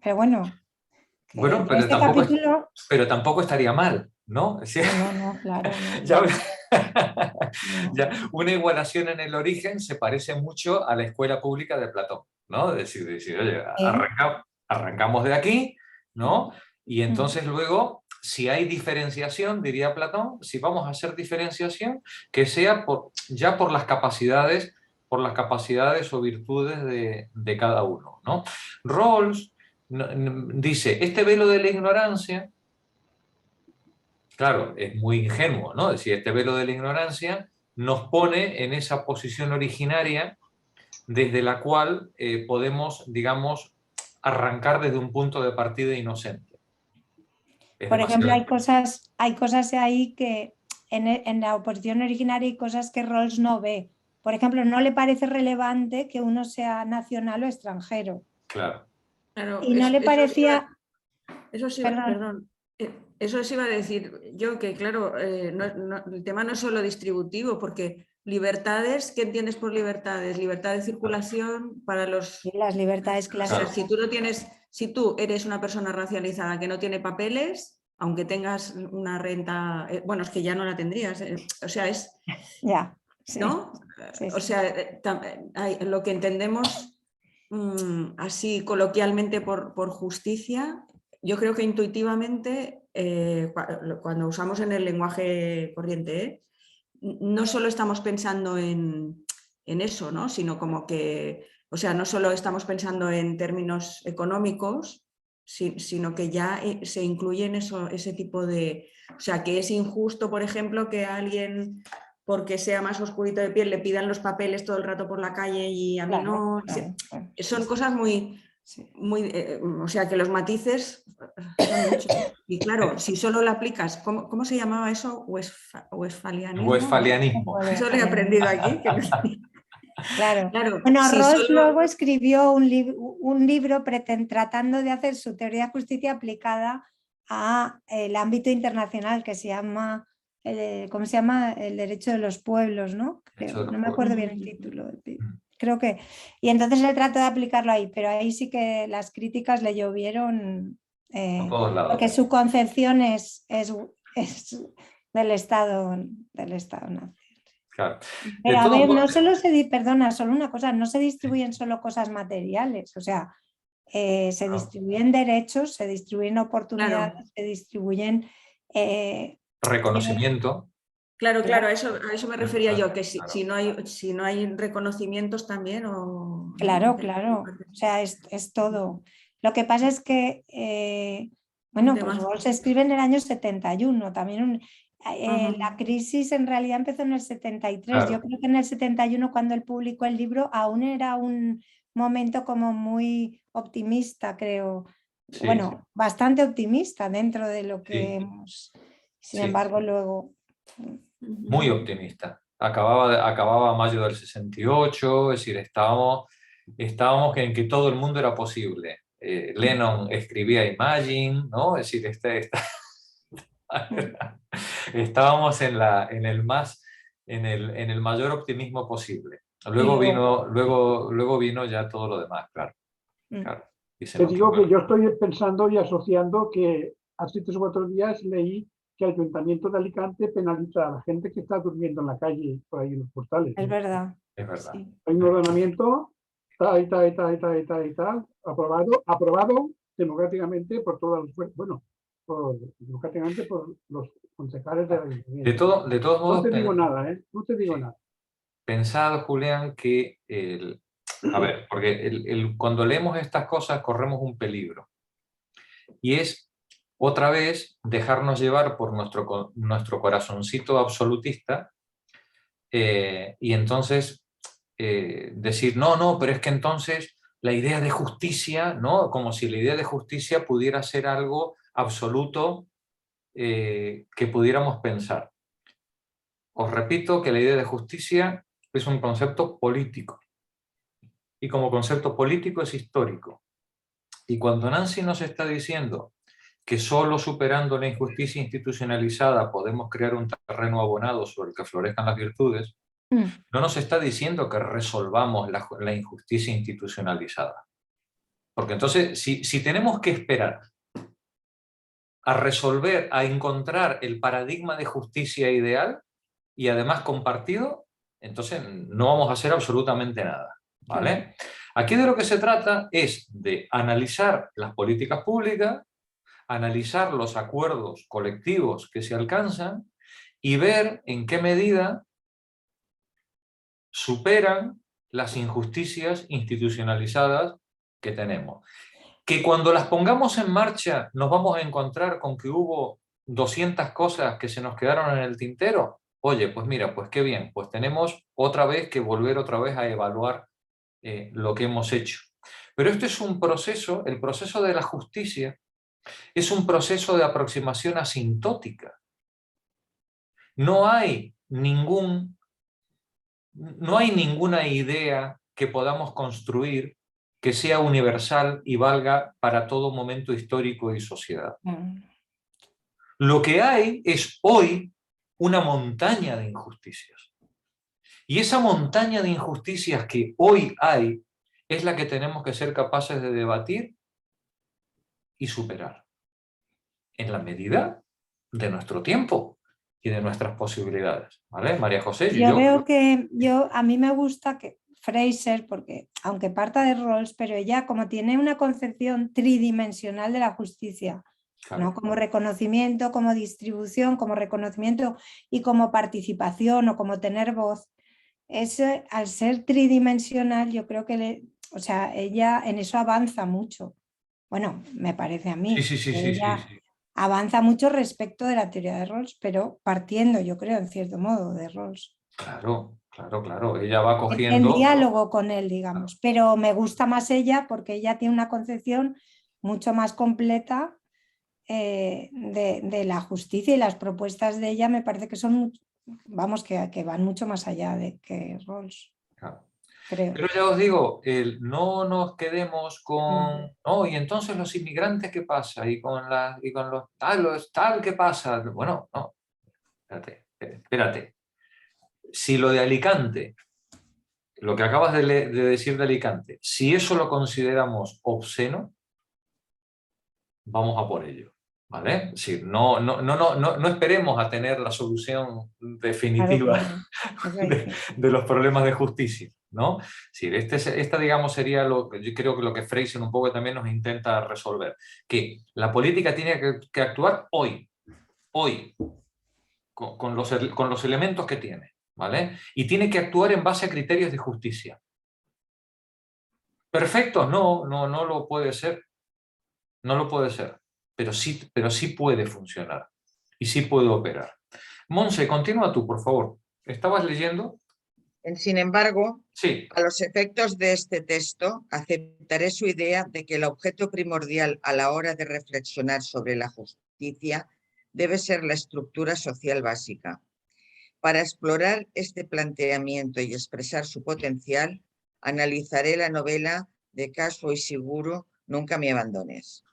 Pero bueno. Bueno, pero tampoco estaría mal, ¿no? No, claro. No. Ya, una igualación en el origen se parece mucho a la escuela pública de Platón, ¿no? Decir, oye, arrancamos de aquí, ¿no? Y entonces luego, si hay diferenciación, diría Platón, si vamos a hacer diferenciación, que sea ya por las capacidades o virtudes de cada uno, ¿no? Rawls dice, este velo de la ignorancia, claro, es muy ingenuo, ¿no? Es decir, este velo de la ignorancia nos pone en esa posición originaria desde la cual podemos, digamos, arrancar desde un punto de partida inocente. Por ejemplo, hay cosas ahí que en la oposición originaria hay cosas que Rawls no ve. Por ejemplo, no le parece relevante que uno sea nacional o extranjero. Claro. Y no le parecía... Eso sí, perdón. Eso sí iba a decir yo, que claro, el tema no es solo distributivo, porque libertades, ¿qué entiendes por libertades? Libertad de circulación para los... Las libertades clásicas. O sea, si tú eres una persona racializada que no tiene papeles, aunque tengas una renta, bueno, es que ya no la tendrías, o sea, es... Ya. Sí, ¿no? Sí. O sea, lo que entendemos así coloquialmente por justicia, yo creo que intuitivamente, cuando usamos en el lenguaje corriente, no solo estamos pensando en eso, ¿no? Sino como que O sea, no solo estamos pensando en términos económicos, sino que ya se incluye en ese tipo de... O sea, que es injusto, por ejemplo, que a alguien, porque sea más oscurito de piel, le pidan los papeles todo el rato por la calle y a mí no... Son cosas muy... o sea, que los matices son muchos. Y claro, si solo lo aplicas, ¿cómo se llamaba eso? Westfalianismo. Westfalianismo. Eso lo he aprendido aquí. Claro. Claro, Bueno, si Rawls solo- luego escribió un libro tratando de hacer su teoría de justicia aplicada al ámbito internacional que se llama, ¿cómo se llama? El derecho de los pueblos, ¿no? Creo, no me acuerdo bien el título. Creo que... Y entonces él trató de aplicarlo ahí, pero ahí sí que las críticas le llovieron Por todos lados. porque su concepción es del Estado nazi. Claro. Pero a ver, no solo perdona, solo una cosa, no se distribuyen solo cosas materiales, o sea, se distribuyen derechos, se distribuyen oportunidades, Claro. se distribuyen... Reconocimiento. Claro, a eso me refería yo, que Claro. si no hay reconocimientos también o... Claro, o sea, es todo. Lo que pasa es que, bueno, pues Rawls se escribe en el año 71, también la crisis en realidad empezó en el 73, Claro. yo creo que en el 71 cuando él publicó el libro aún era un momento como muy optimista, creo, Sí, bueno, sí. bastante optimista dentro de lo que Sí. hemos, sin Sí, embargo sí. luego... Muy optimista. Acababa mayo del 68, es decir, estábamos en que todo el mundo era posible. Lennon escribía Imagine, ¿no? Es decir, estábamos en el mayor optimismo posible. Luego vino ya todo lo demás, claro. Claro. Y se Te nos digo quemó. que yo estoy pensando y asociando que hace 3 o 4 días leí que el Ayuntamiento de Alicante penaliza a la gente que está durmiendo en la calle por ahí en los portales. Es verdad. Es verdad. Sí. Hay un ordenamiento tal, aprobado democráticamente por todas las, bueno, democráticamente por los concejales del Ayuntamiento. De todos modos, No te digo nada, ¿eh? No te digo sí. nada. Pensad, Julián, que a ver, porque cuando leemos estas cosas corremos un peligro. Y es, otra vez, dejarnos llevar por nuestro corazoncito absolutista y entonces decir, no, pero es que entonces la idea de justicia, ¿no? Como si la idea de justicia pudiera ser algo absoluto que pudiéramos pensar. Os repito que la idea de justicia es un concepto político. Y como concepto político es histórico. Y cuando Nancy nos está diciendo que solo superando la injusticia institucionalizada podemos crear un terreno abonado sobre el que florezcan las virtudes, no nos está diciendo que resolvamos la injusticia institucionalizada. Porque entonces, si tenemos que esperar a resolver, a encontrar el paradigma de justicia ideal y además compartido, entonces no vamos a hacer absolutamente nada. ¿Vale? Aquí de lo que se trata es de analizar las políticas públicas, analizar los acuerdos colectivos que se alcanzan y ver en qué medida superan las injusticias institucionalizadas que tenemos. Que cuando las pongamos en marcha nos vamos a encontrar con que hubo 200 cosas que se nos quedaron en el tintero. Oye, pues mira, pues qué bien, pues tenemos otra vez que volver otra vez a evaluar lo que hemos hecho. Pero esto es un proceso, el proceso de la justicia es un proceso de aproximación asintótica. No hay ninguna idea que podamos construir que sea universal y valga para todo momento histórico y sociedad. Lo que hay es hoy una montaña de injusticias. Y esa montaña de injusticias que hoy hay es la que tenemos que ser capaces de debatir y superar, en la medida de nuestro tiempo y de nuestras posibilidades. ¿Vale, María José? Yo veo que a mí me gusta que Fraser, porque aunque parta de Rawls, pero ella como tiene una concepción tridimensional de la justicia, claro, ¿no? Como reconocimiento, como distribución, como reconocimiento y como participación o como tener voz, al ser tridimensional yo creo que o sea, ella en eso avanza mucho. Bueno, me parece a mí. Sí. Ella avanza mucho respecto de la teoría de Rawls, pero partiendo, yo creo, en cierto modo, de Rawls. Claro. Ella va En cogiendo... diálogo con él, digamos. Pero me gusta más ella porque ella tiene una concepción mucho más completa de la justicia, y las propuestas de ella me parece que son, vamos, que van mucho más allá de que Rawls. Claro. Creo. Pero ya os digo, no nos quedemos con... No, y entonces los inmigrantes, ¿qué pasa? Y con los tal, ¿qué pasa? Bueno, no, espérate. Si lo de Alicante, lo que acabas de decir de Alicante, si eso lo consideramos obsceno, vamos a por ello, ¿vale? Sí, no esperemos a tener la solución definitiva, claro. de los problemas de justicia, ¿no? Sí, esta, digamos, sería yo creo que lo que Fraser un poco también nos intenta resolver, que la política tiene que actuar hoy, con los elementos que tiene, ¿vale? Y tiene que actuar en base a criterios de justicia. ¿Perfecto? No lo puede ser. No lo puede ser, pero sí puede funcionar y sí puede operar. Monse, continúa tú, por favor. ¿Estabas leyendo? Sin embargo, sí. A los efectos de este texto, aceptaré su idea de que el objeto primordial a la hora de reflexionar sobre la justicia debe ser la estructura social básica. Para explorar este planteamiento y expresar su potencial, analizaré la novela de Kazuo Ishiguro, Nunca me abandones.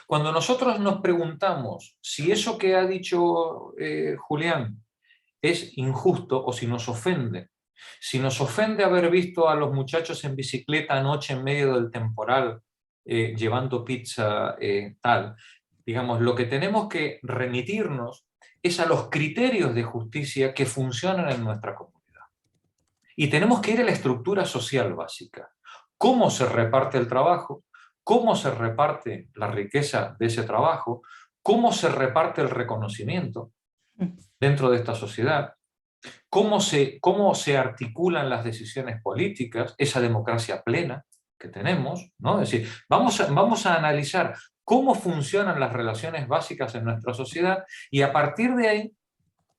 Cuando nosotros nos preguntamos si eso que ha dicho Julián es injusto o si nos ofende haber visto a los muchachos en bicicleta anoche en medio del temporal llevando pizza, tal, digamos, lo que tenemos que remitirnos es a los criterios de justicia que funcionan en nuestra comunidad. Y tenemos que ir a la estructura social básica. ¿Cómo se reparte el trabajo? ¿Cómo se reparte la riqueza de ese trabajo? ¿Cómo se reparte el reconocimiento dentro de esta sociedad? ¿Cómo se articulan las decisiones políticas? Esa democracia plena que tenemos, ¿no? Es decir, vamos a analizar cómo funcionan las relaciones básicas en nuestra sociedad y a partir de ahí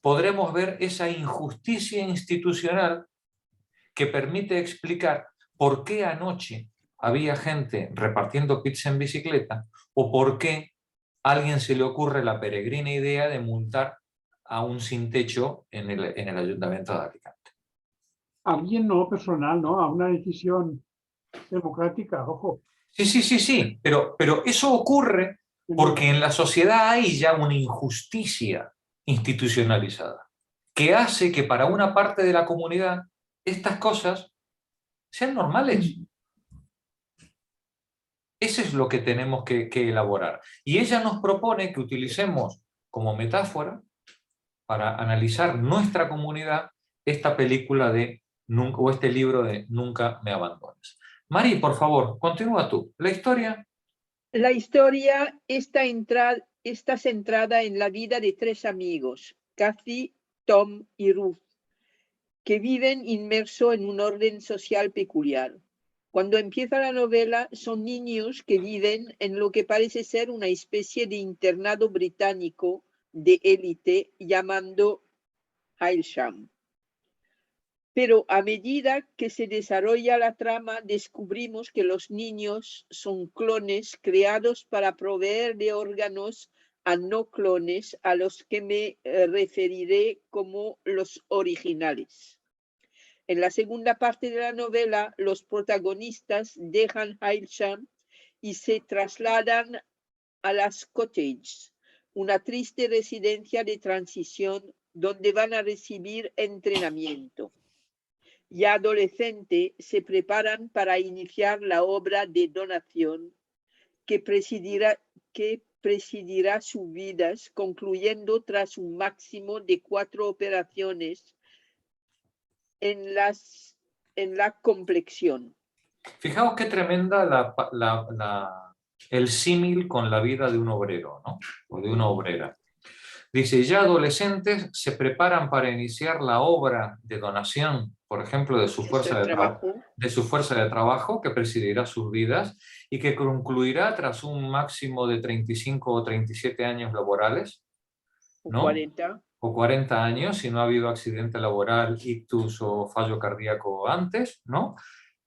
podremos ver esa injusticia institucional que permite explicar por qué anoche había gente repartiendo pizza en bicicleta o por qué a alguien se le ocurre la peregrina idea de multar a un sin techo en el Ayuntamiento de Alicante. Alguien no personal, ¿no? A una decisión democrática, ojo. Sí, pero eso ocurre porque en la sociedad hay ya una injusticia institucionalizada que hace que para una parte de la comunidad estas cosas sean normales. Eso es lo que tenemos que elaborar. Y ella nos propone que utilicemos como metáfora para analizar nuestra comunidad esta película o este libro de Nunca me abandones. Mari, por favor, continúa tú. ¿La historia? La historia está centrada en la vida de tres amigos, Kathy, Tom y Ruth, que viven inmersos en un orden social peculiar. Cuando empieza la novela, son niños que viven en lo que parece ser una especie de internado británico de élite llamado Hailsham. Pero a medida que se desarrolla la trama, descubrimos que los niños son clones creados para proveer de órganos a no clones, a los que me referiré como los originales. En la segunda parte de la novela, los protagonistas dejan Hailsham y se trasladan a las Cottages, una triste residencia de transición donde van a recibir entrenamiento. Ya adolescentes se preparan para iniciar la obra de donación que presidirá sus vidas, concluyendo tras un máximo de 4 operaciones en la complexión. Fijaos qué tremenda el símil con la vida de un obrero, ¿no? O de una obrera. Dice, ya adolescentes se preparan para iniciar la obra de donación, por ejemplo, de su fuerza de trabajo que presidirá sus vidas y que concluirá tras un máximo de 35 o 37 años laborales, ¿no? 40. O 40 años, si no ha habido accidente laboral, ictus o fallo cardíaco antes, ¿no?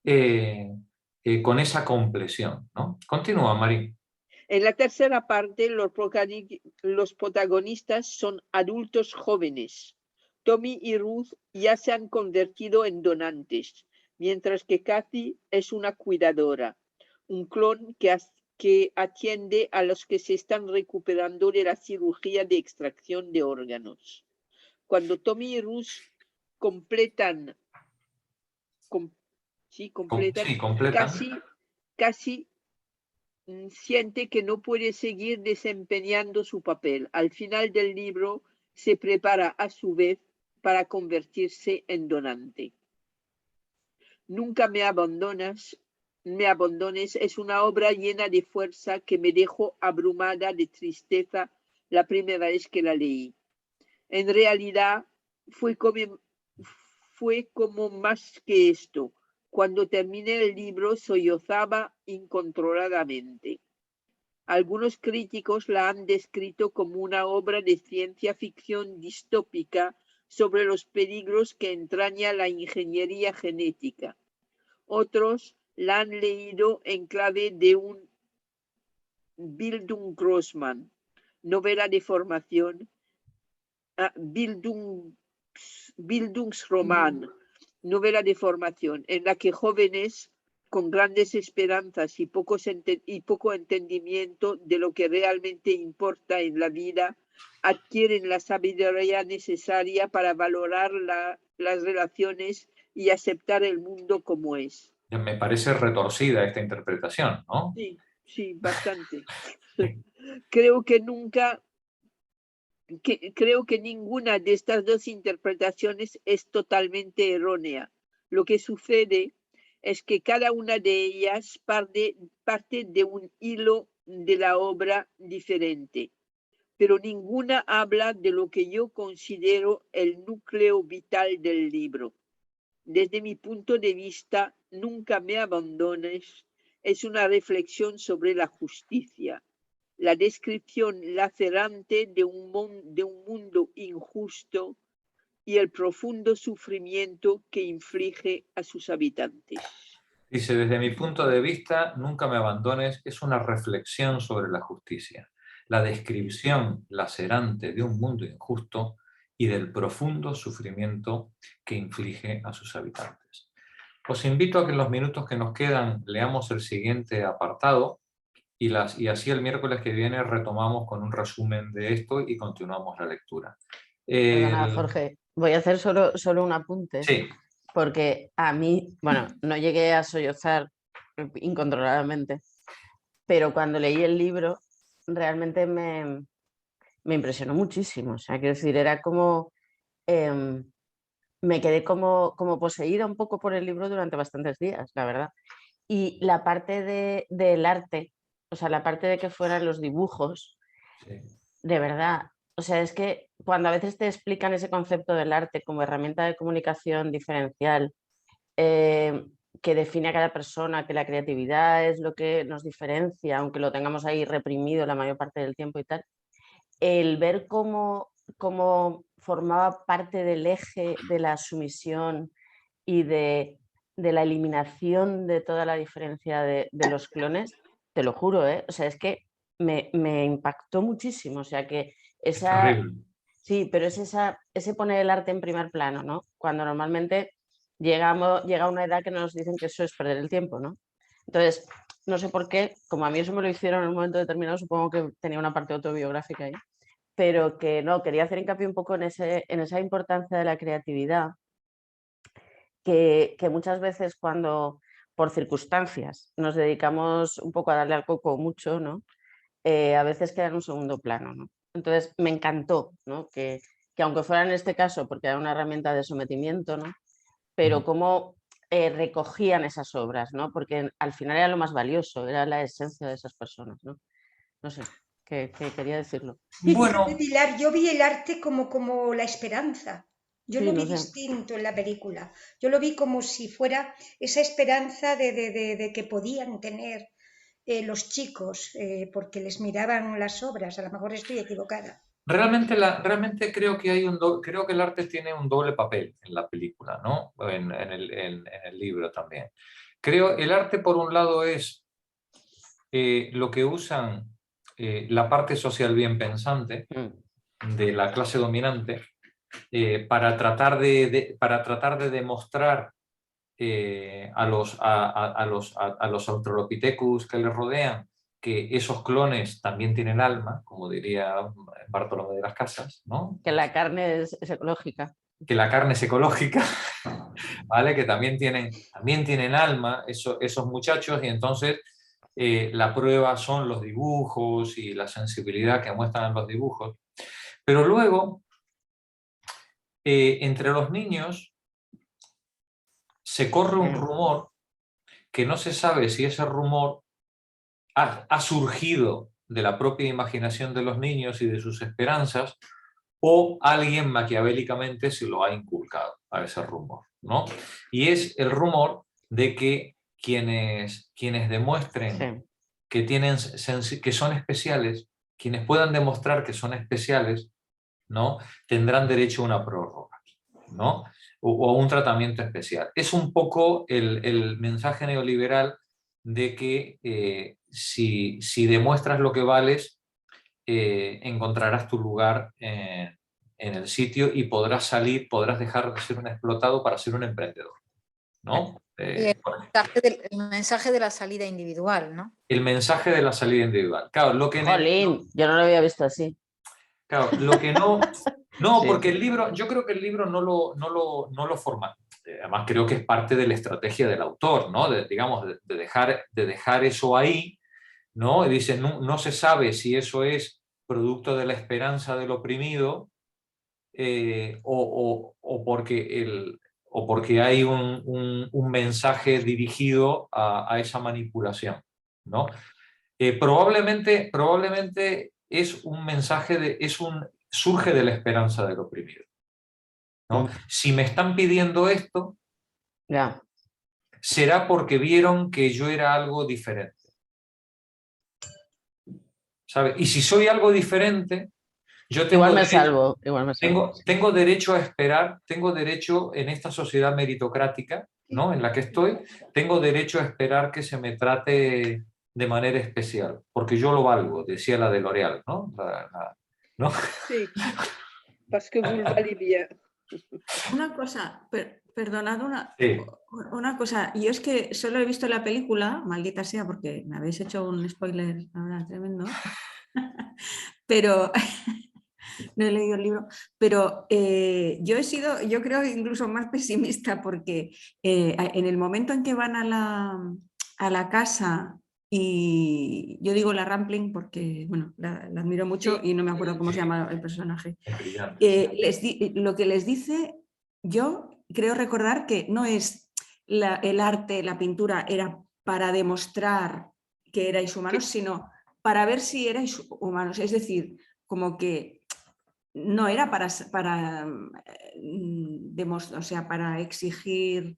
Con esa compleción, ¿no? Continúa, Marín. En la tercera parte, los protagonistas son adultos jóvenes. Tommy y Ruth ya se han convertido en donantes, mientras que Kathy es una cuidadora, un clon que atiende a los que se están recuperando de la cirugía de extracción de órganos. Cuando Tommy y Ruth completan casi siente que no puede seguir desempeñando su papel. Al final del libro se prepara a su vez para convertirse en donante. Nunca me abandones es una obra llena de fuerza que me dejó abrumada de tristeza la primera vez que la leí. En realidad fue como más que esto. Cuando terminé el libro sollozaba incontroladamente. Algunos críticos la han descrito como una obra de ciencia ficción distópica sobre los peligros que entraña la ingeniería genética. Otros la han leído en clave de un Bildungsroman, novela de formación, Bildungsroman, novela de formación, en la que jóvenes con grandes esperanzas y poco entendimiento de lo que realmente importa en la vida, adquieren la sabiduría necesaria para valorar las relaciones y aceptar el mundo como es. Me parece retorcida esta interpretación, ¿no? Sí, bastante. Creo que ninguna de estas dos interpretaciones es totalmente errónea. Lo que sucede es que cada una de ellas parte de un hilo de la obra diferente, pero ninguna habla de lo que yo considero el núcleo vital del libro. Desde mi punto de vista, Nunca me abandones es una reflexión sobre la justicia, la descripción lacerante de un mundo injusto y el profundo sufrimiento que inflige a sus habitantes. Dice, desde mi punto de vista, Nunca me abandones es una reflexión sobre la justicia, la descripción lacerante de un mundo injusto y del profundo sufrimiento que inflige a sus habitantes. Os invito a que en los minutos que nos quedan leamos el siguiente apartado y así el miércoles que viene retomamos con un resumen de esto y continuamos la lectura. Perdona, Jorge, voy a hacer solo un apunte. Sí. Porque a mí, bueno, no llegué a sollozar incontroladamente, pero cuando leí el libro realmente me impresionó muchísimo. O sea, quiero decir, era como... me quedé como poseída un poco por el libro durante bastantes días, la verdad. Y la parte del arte, o sea, la parte de que fueran los dibujos, sí. De verdad, o sea, es que cuando a veces te explican ese concepto del arte como herramienta de comunicación diferencial, que define a cada persona, que la creatividad es lo que nos diferencia, aunque lo tengamos ahí reprimido la mayor parte del tiempo y tal, el ver cómo formaba parte del eje de la sumisión y de la eliminación de toda la diferencia de los clones, te lo juro, o sea, es que me impactó muchísimo, o sea que esa... Sí, pero es ese poner el arte en primer plano, ¿no? Cuando normalmente llega una edad que nos dicen que eso es perder el tiempo, ¿no? Entonces, no sé por qué, como a mí eso me lo hicieron en un momento determinado, supongo que tenía una parte autobiográfica ahí, pero que no, quería hacer hincapié un poco en esa importancia de la creatividad, que muchas veces cuando por circunstancias nos dedicamos un poco a darle al coco mucho, ¿no? A veces queda en un segundo plano, ¿no? Entonces me encantó, ¿no? que aunque fuera en este caso porque era una herramienta de sometimiento, ¿no? Pero cómo recogían esas obras, ¿no? Porque al final era lo más valioso, era la esencia de esas personas, ¿no? No sé. que quería decirlo. Bueno, Pilar, yo vi el arte como la esperanza. Yo Sí, lo vi no sé. distinto en la película. Yo lo vi como si fuera esa esperanza de que podían tener los chicos, porque les miraban las obras. A lo mejor estoy equivocada. realmente creo que creo que el arte tiene un doble papel en la película, ¿no? En el libro también. Creo el arte, por un lado, es lo que usan la parte social bien pensante de la clase dominante para tratar de demostrar a los australopithecus que les rodean que esos clones también tienen alma, como diría Bartolomé de las Casas, ¿no? Que la carne es ecológica. Que la carne es ecológica, ¿vale? Que también tienen alma esos muchachos, y entonces la prueba son los dibujos y la sensibilidad que muestran en los dibujos. Pero luego, entre los niños se corre un rumor que no se sabe si ese rumor ha surgido de la propia imaginación de los niños y de sus esperanzas, o alguien maquiavélicamente se lo ha inculcado a ese rumor, ¿no? Y es el rumor de que quienes demuestren que son especiales, quienes puedan demostrar que son especiales, ¿no? Tendrán derecho a una prórroga, ¿no? O a un tratamiento especial. Es un poco el mensaje neoliberal de que si demuestras lo que vales, encontrarás tu lugar en el sitio y podrás dejar de ser un explotado para ser un emprendedor, ¿no? El mensaje de la salida individual, ¿no? El mensaje de la salida individual. Claro, Jolín, yo no lo había visto así. Claro, lo que no... No, Sí. porque el libro, yo creo que el libro no lo forma. Además, creo que es parte de la estrategia del autor, ¿no? Digamos, de dejar eso ahí, ¿no? Y dice, no se sabe si eso es producto de la esperanza del oprimido o porque hay un mensaje dirigido a esa manipulación, ¿no? Probablemente es un mensaje surge de la esperanza del oprimido, ¿no? Si me están pidiendo esto, será porque vieron que yo era algo diferente, ¿sabes? Y si soy algo diferente, yo tengo Igual me derecho, salvo. tengo derecho a esperar, tengo derecho en esta sociedad meritocrática, ¿no? En la que estoy, tengo derecho a esperar que se me trate de manera especial, porque yo lo valgo, decía la de L'Oréal, ¿no? ¿No? Sí, parce que vous le valez bien. Una cosa, perdonad Sí. una cosa, yo es que solo he visto la película, maldita sea, porque me habéis hecho un spoiler ahora tremendo, pero no he leído el libro, pero yo he sido, yo creo, incluso más pesimista, porque en el momento en que van a la casa, y yo digo la Rampling porque, bueno, la admiro mucho y no me acuerdo cómo se llama el personaje. Lo que les dice, yo creo recordar que no es el arte, la pintura, era para demostrar que erais humanos, sino para ver si erais humanos. Es decir, como que no era para exigir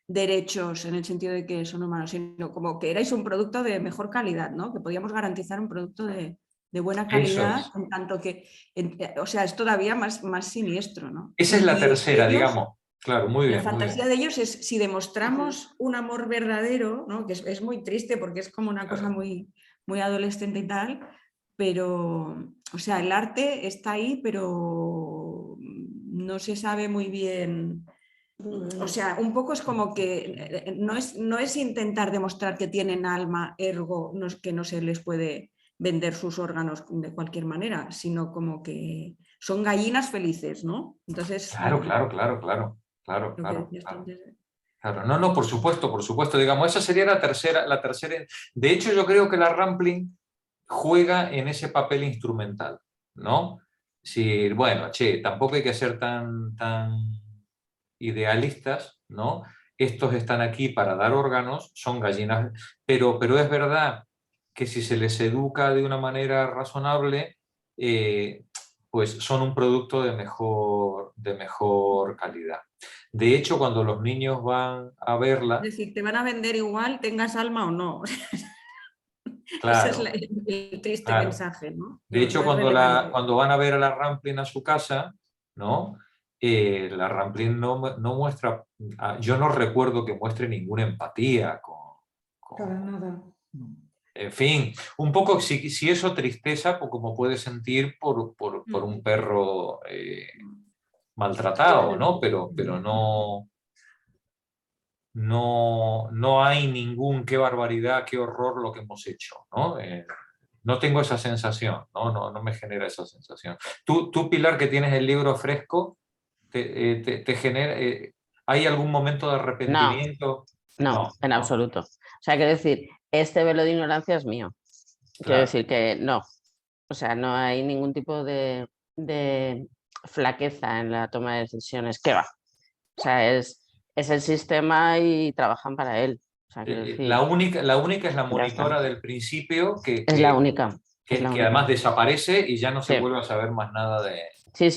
derechos en el sentido de que son humanos, sino como que erais un producto de mejor calidad, ¿no? Que podíamos garantizar un producto de buena calidad, en tanto que, o sea, es todavía más siniestro, ¿no? Esa es la tercera, ellos, digamos. Claro, muy bien. La fantasía de ellos es si demostramos un amor verdadero, ¿no? Que es muy triste porque es como una cosa muy, muy adolescente y tal, pero, o sea, el arte está ahí, pero no se sabe muy bien. O sea, un poco es como que no es intentar demostrar que tienen alma, ergo, que no se les puede vender sus órganos de cualquier manera, sino como que son gallinas felices, ¿no? Entonces, claro. No, por supuesto, digamos, esa sería la tercera. De hecho, yo creo que la Rampling juega en ese papel instrumental, ¿no? Sí, bueno, tampoco hay que ser tan idealistas, ¿no? Estos están aquí para dar órganos, son gallinas, pero es verdad que si se les educa de una manera razonable, pues son un producto de mejor calidad. De hecho, cuando los niños van a verla... Es decir, te van a vender igual, tengas alma o no. Claro, ese es el triste claro. mensaje, ¿no? De hecho, No es relevante. cuando van a ver a la Rampling a su casa, ¿no? La Rampling no muestra, yo no recuerdo que muestre ninguna empatía Para nada. En fin, un poco si eso tristeza, pues como puede sentir por un perro maltratado, ¿no? Pero no hay ningún qué barbaridad, qué horror lo que hemos hecho, ¿no? No tengo esa sensación, no me genera esa sensación. Tú, Pilar, que tienes el libro fresco, te genera, ¿hay algún momento de arrepentimiento? No, en absoluto. O sea, quiero decir, este velo de ignorancia es mío. Quiero decir que no. O sea, no hay ningún tipo de flaqueza en la toma de decisiones. ¿Qué va? O sea, es el sistema y trabajan para él. O sea, quiero decir, la única es la ya monitora está. del principio Es la única. que además desaparece y ya no se Sí. vuelve a saber más nada de... Sí.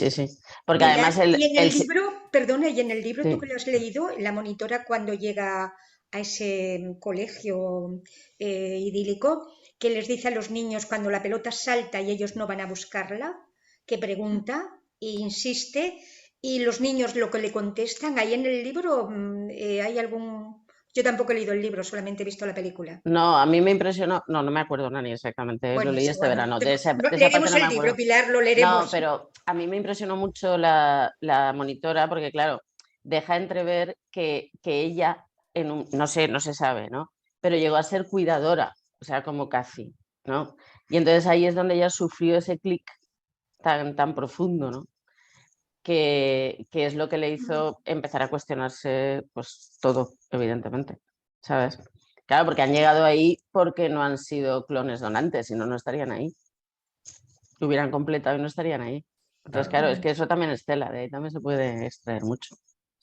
Porque además y en el libro, perdona, y en el libro Sí. tú que lo has leído, la monitora cuando llega a ese colegio idílico, que les dice a los niños cuando la pelota salta y ellos no van a buscarla, que pregunta e insiste, y los niños lo que le contestan, ahí en el libro hay algún... Yo tampoco he leído el libro, solamente he visto la película. No, a mí me impresionó, no me acuerdo, Nani, exactamente, Bueno, lo leí es este igual, verano. De esa leeremos parte no me el libro, acuerdo. Pilar, lo leeremos. No, pero a mí me impresionó mucho la monitora porque, claro, deja entrever que ella, no se sabe, ¿no? Pero llegó a ser cuidadora, o sea, como casi, ¿no? Y entonces ahí es donde ella sufrió ese clic tan profundo, ¿no? Que es lo que le hizo empezar a cuestionarse pues todo, evidentemente, ¿sabes? Claro, porque han llegado ahí porque no han sido clones donantes, si no, no estarían ahí. Lo hubieran completado y no estarían ahí. Entonces, claro, es que eso también es tela, de ahí también se puede extraer mucho.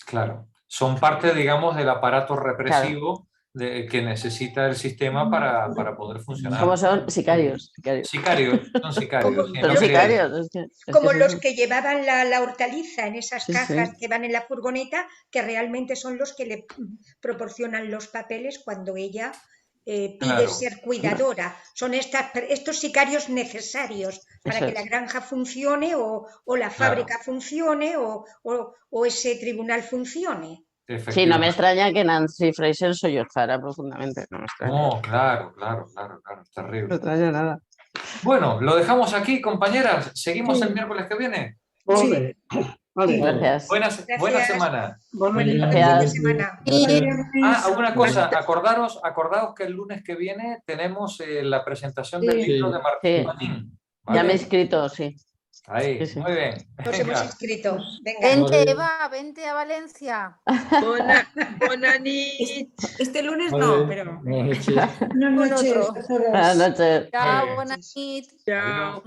Claro, son parte, digamos, del aparato represivo que necesita el sistema para poder funcionar. ¿Cómo son? Sicarios. Son sicarios. Son sicarios. Como los que llevaban la hortaliza en esas Sí, cajas sí. que van en la furgoneta, que realmente son los que le proporcionan los papeles cuando ella pide Claro. ser cuidadora. Son estos sicarios necesarios para Eso que la es. granja funcione o la fábrica funcione o ese tribunal funcione. Sí, no me extraña que Nancy Fraser sollozara profundamente. No me extraña. No, claro, terrible. No extraña nada. Bueno, lo dejamos aquí, compañeras. Seguimos el miércoles que viene. Vale. Vale. Gracias. Buena semana. Gracias. Semana. Una cosa, acordaos que el lunes que viene tenemos la presentación del libro de Martín Manín. Ya me he inscrito, sí. Ahí, Sí. muy bien. Nos hemos inscrito. Venga. Vente, Eva, vente a Valencia. Buena nit. Este lunes no, pero... Buenas noches. Buenas noches. Chao, buena nit. Chao.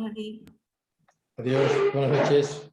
Adiós, buenas noches.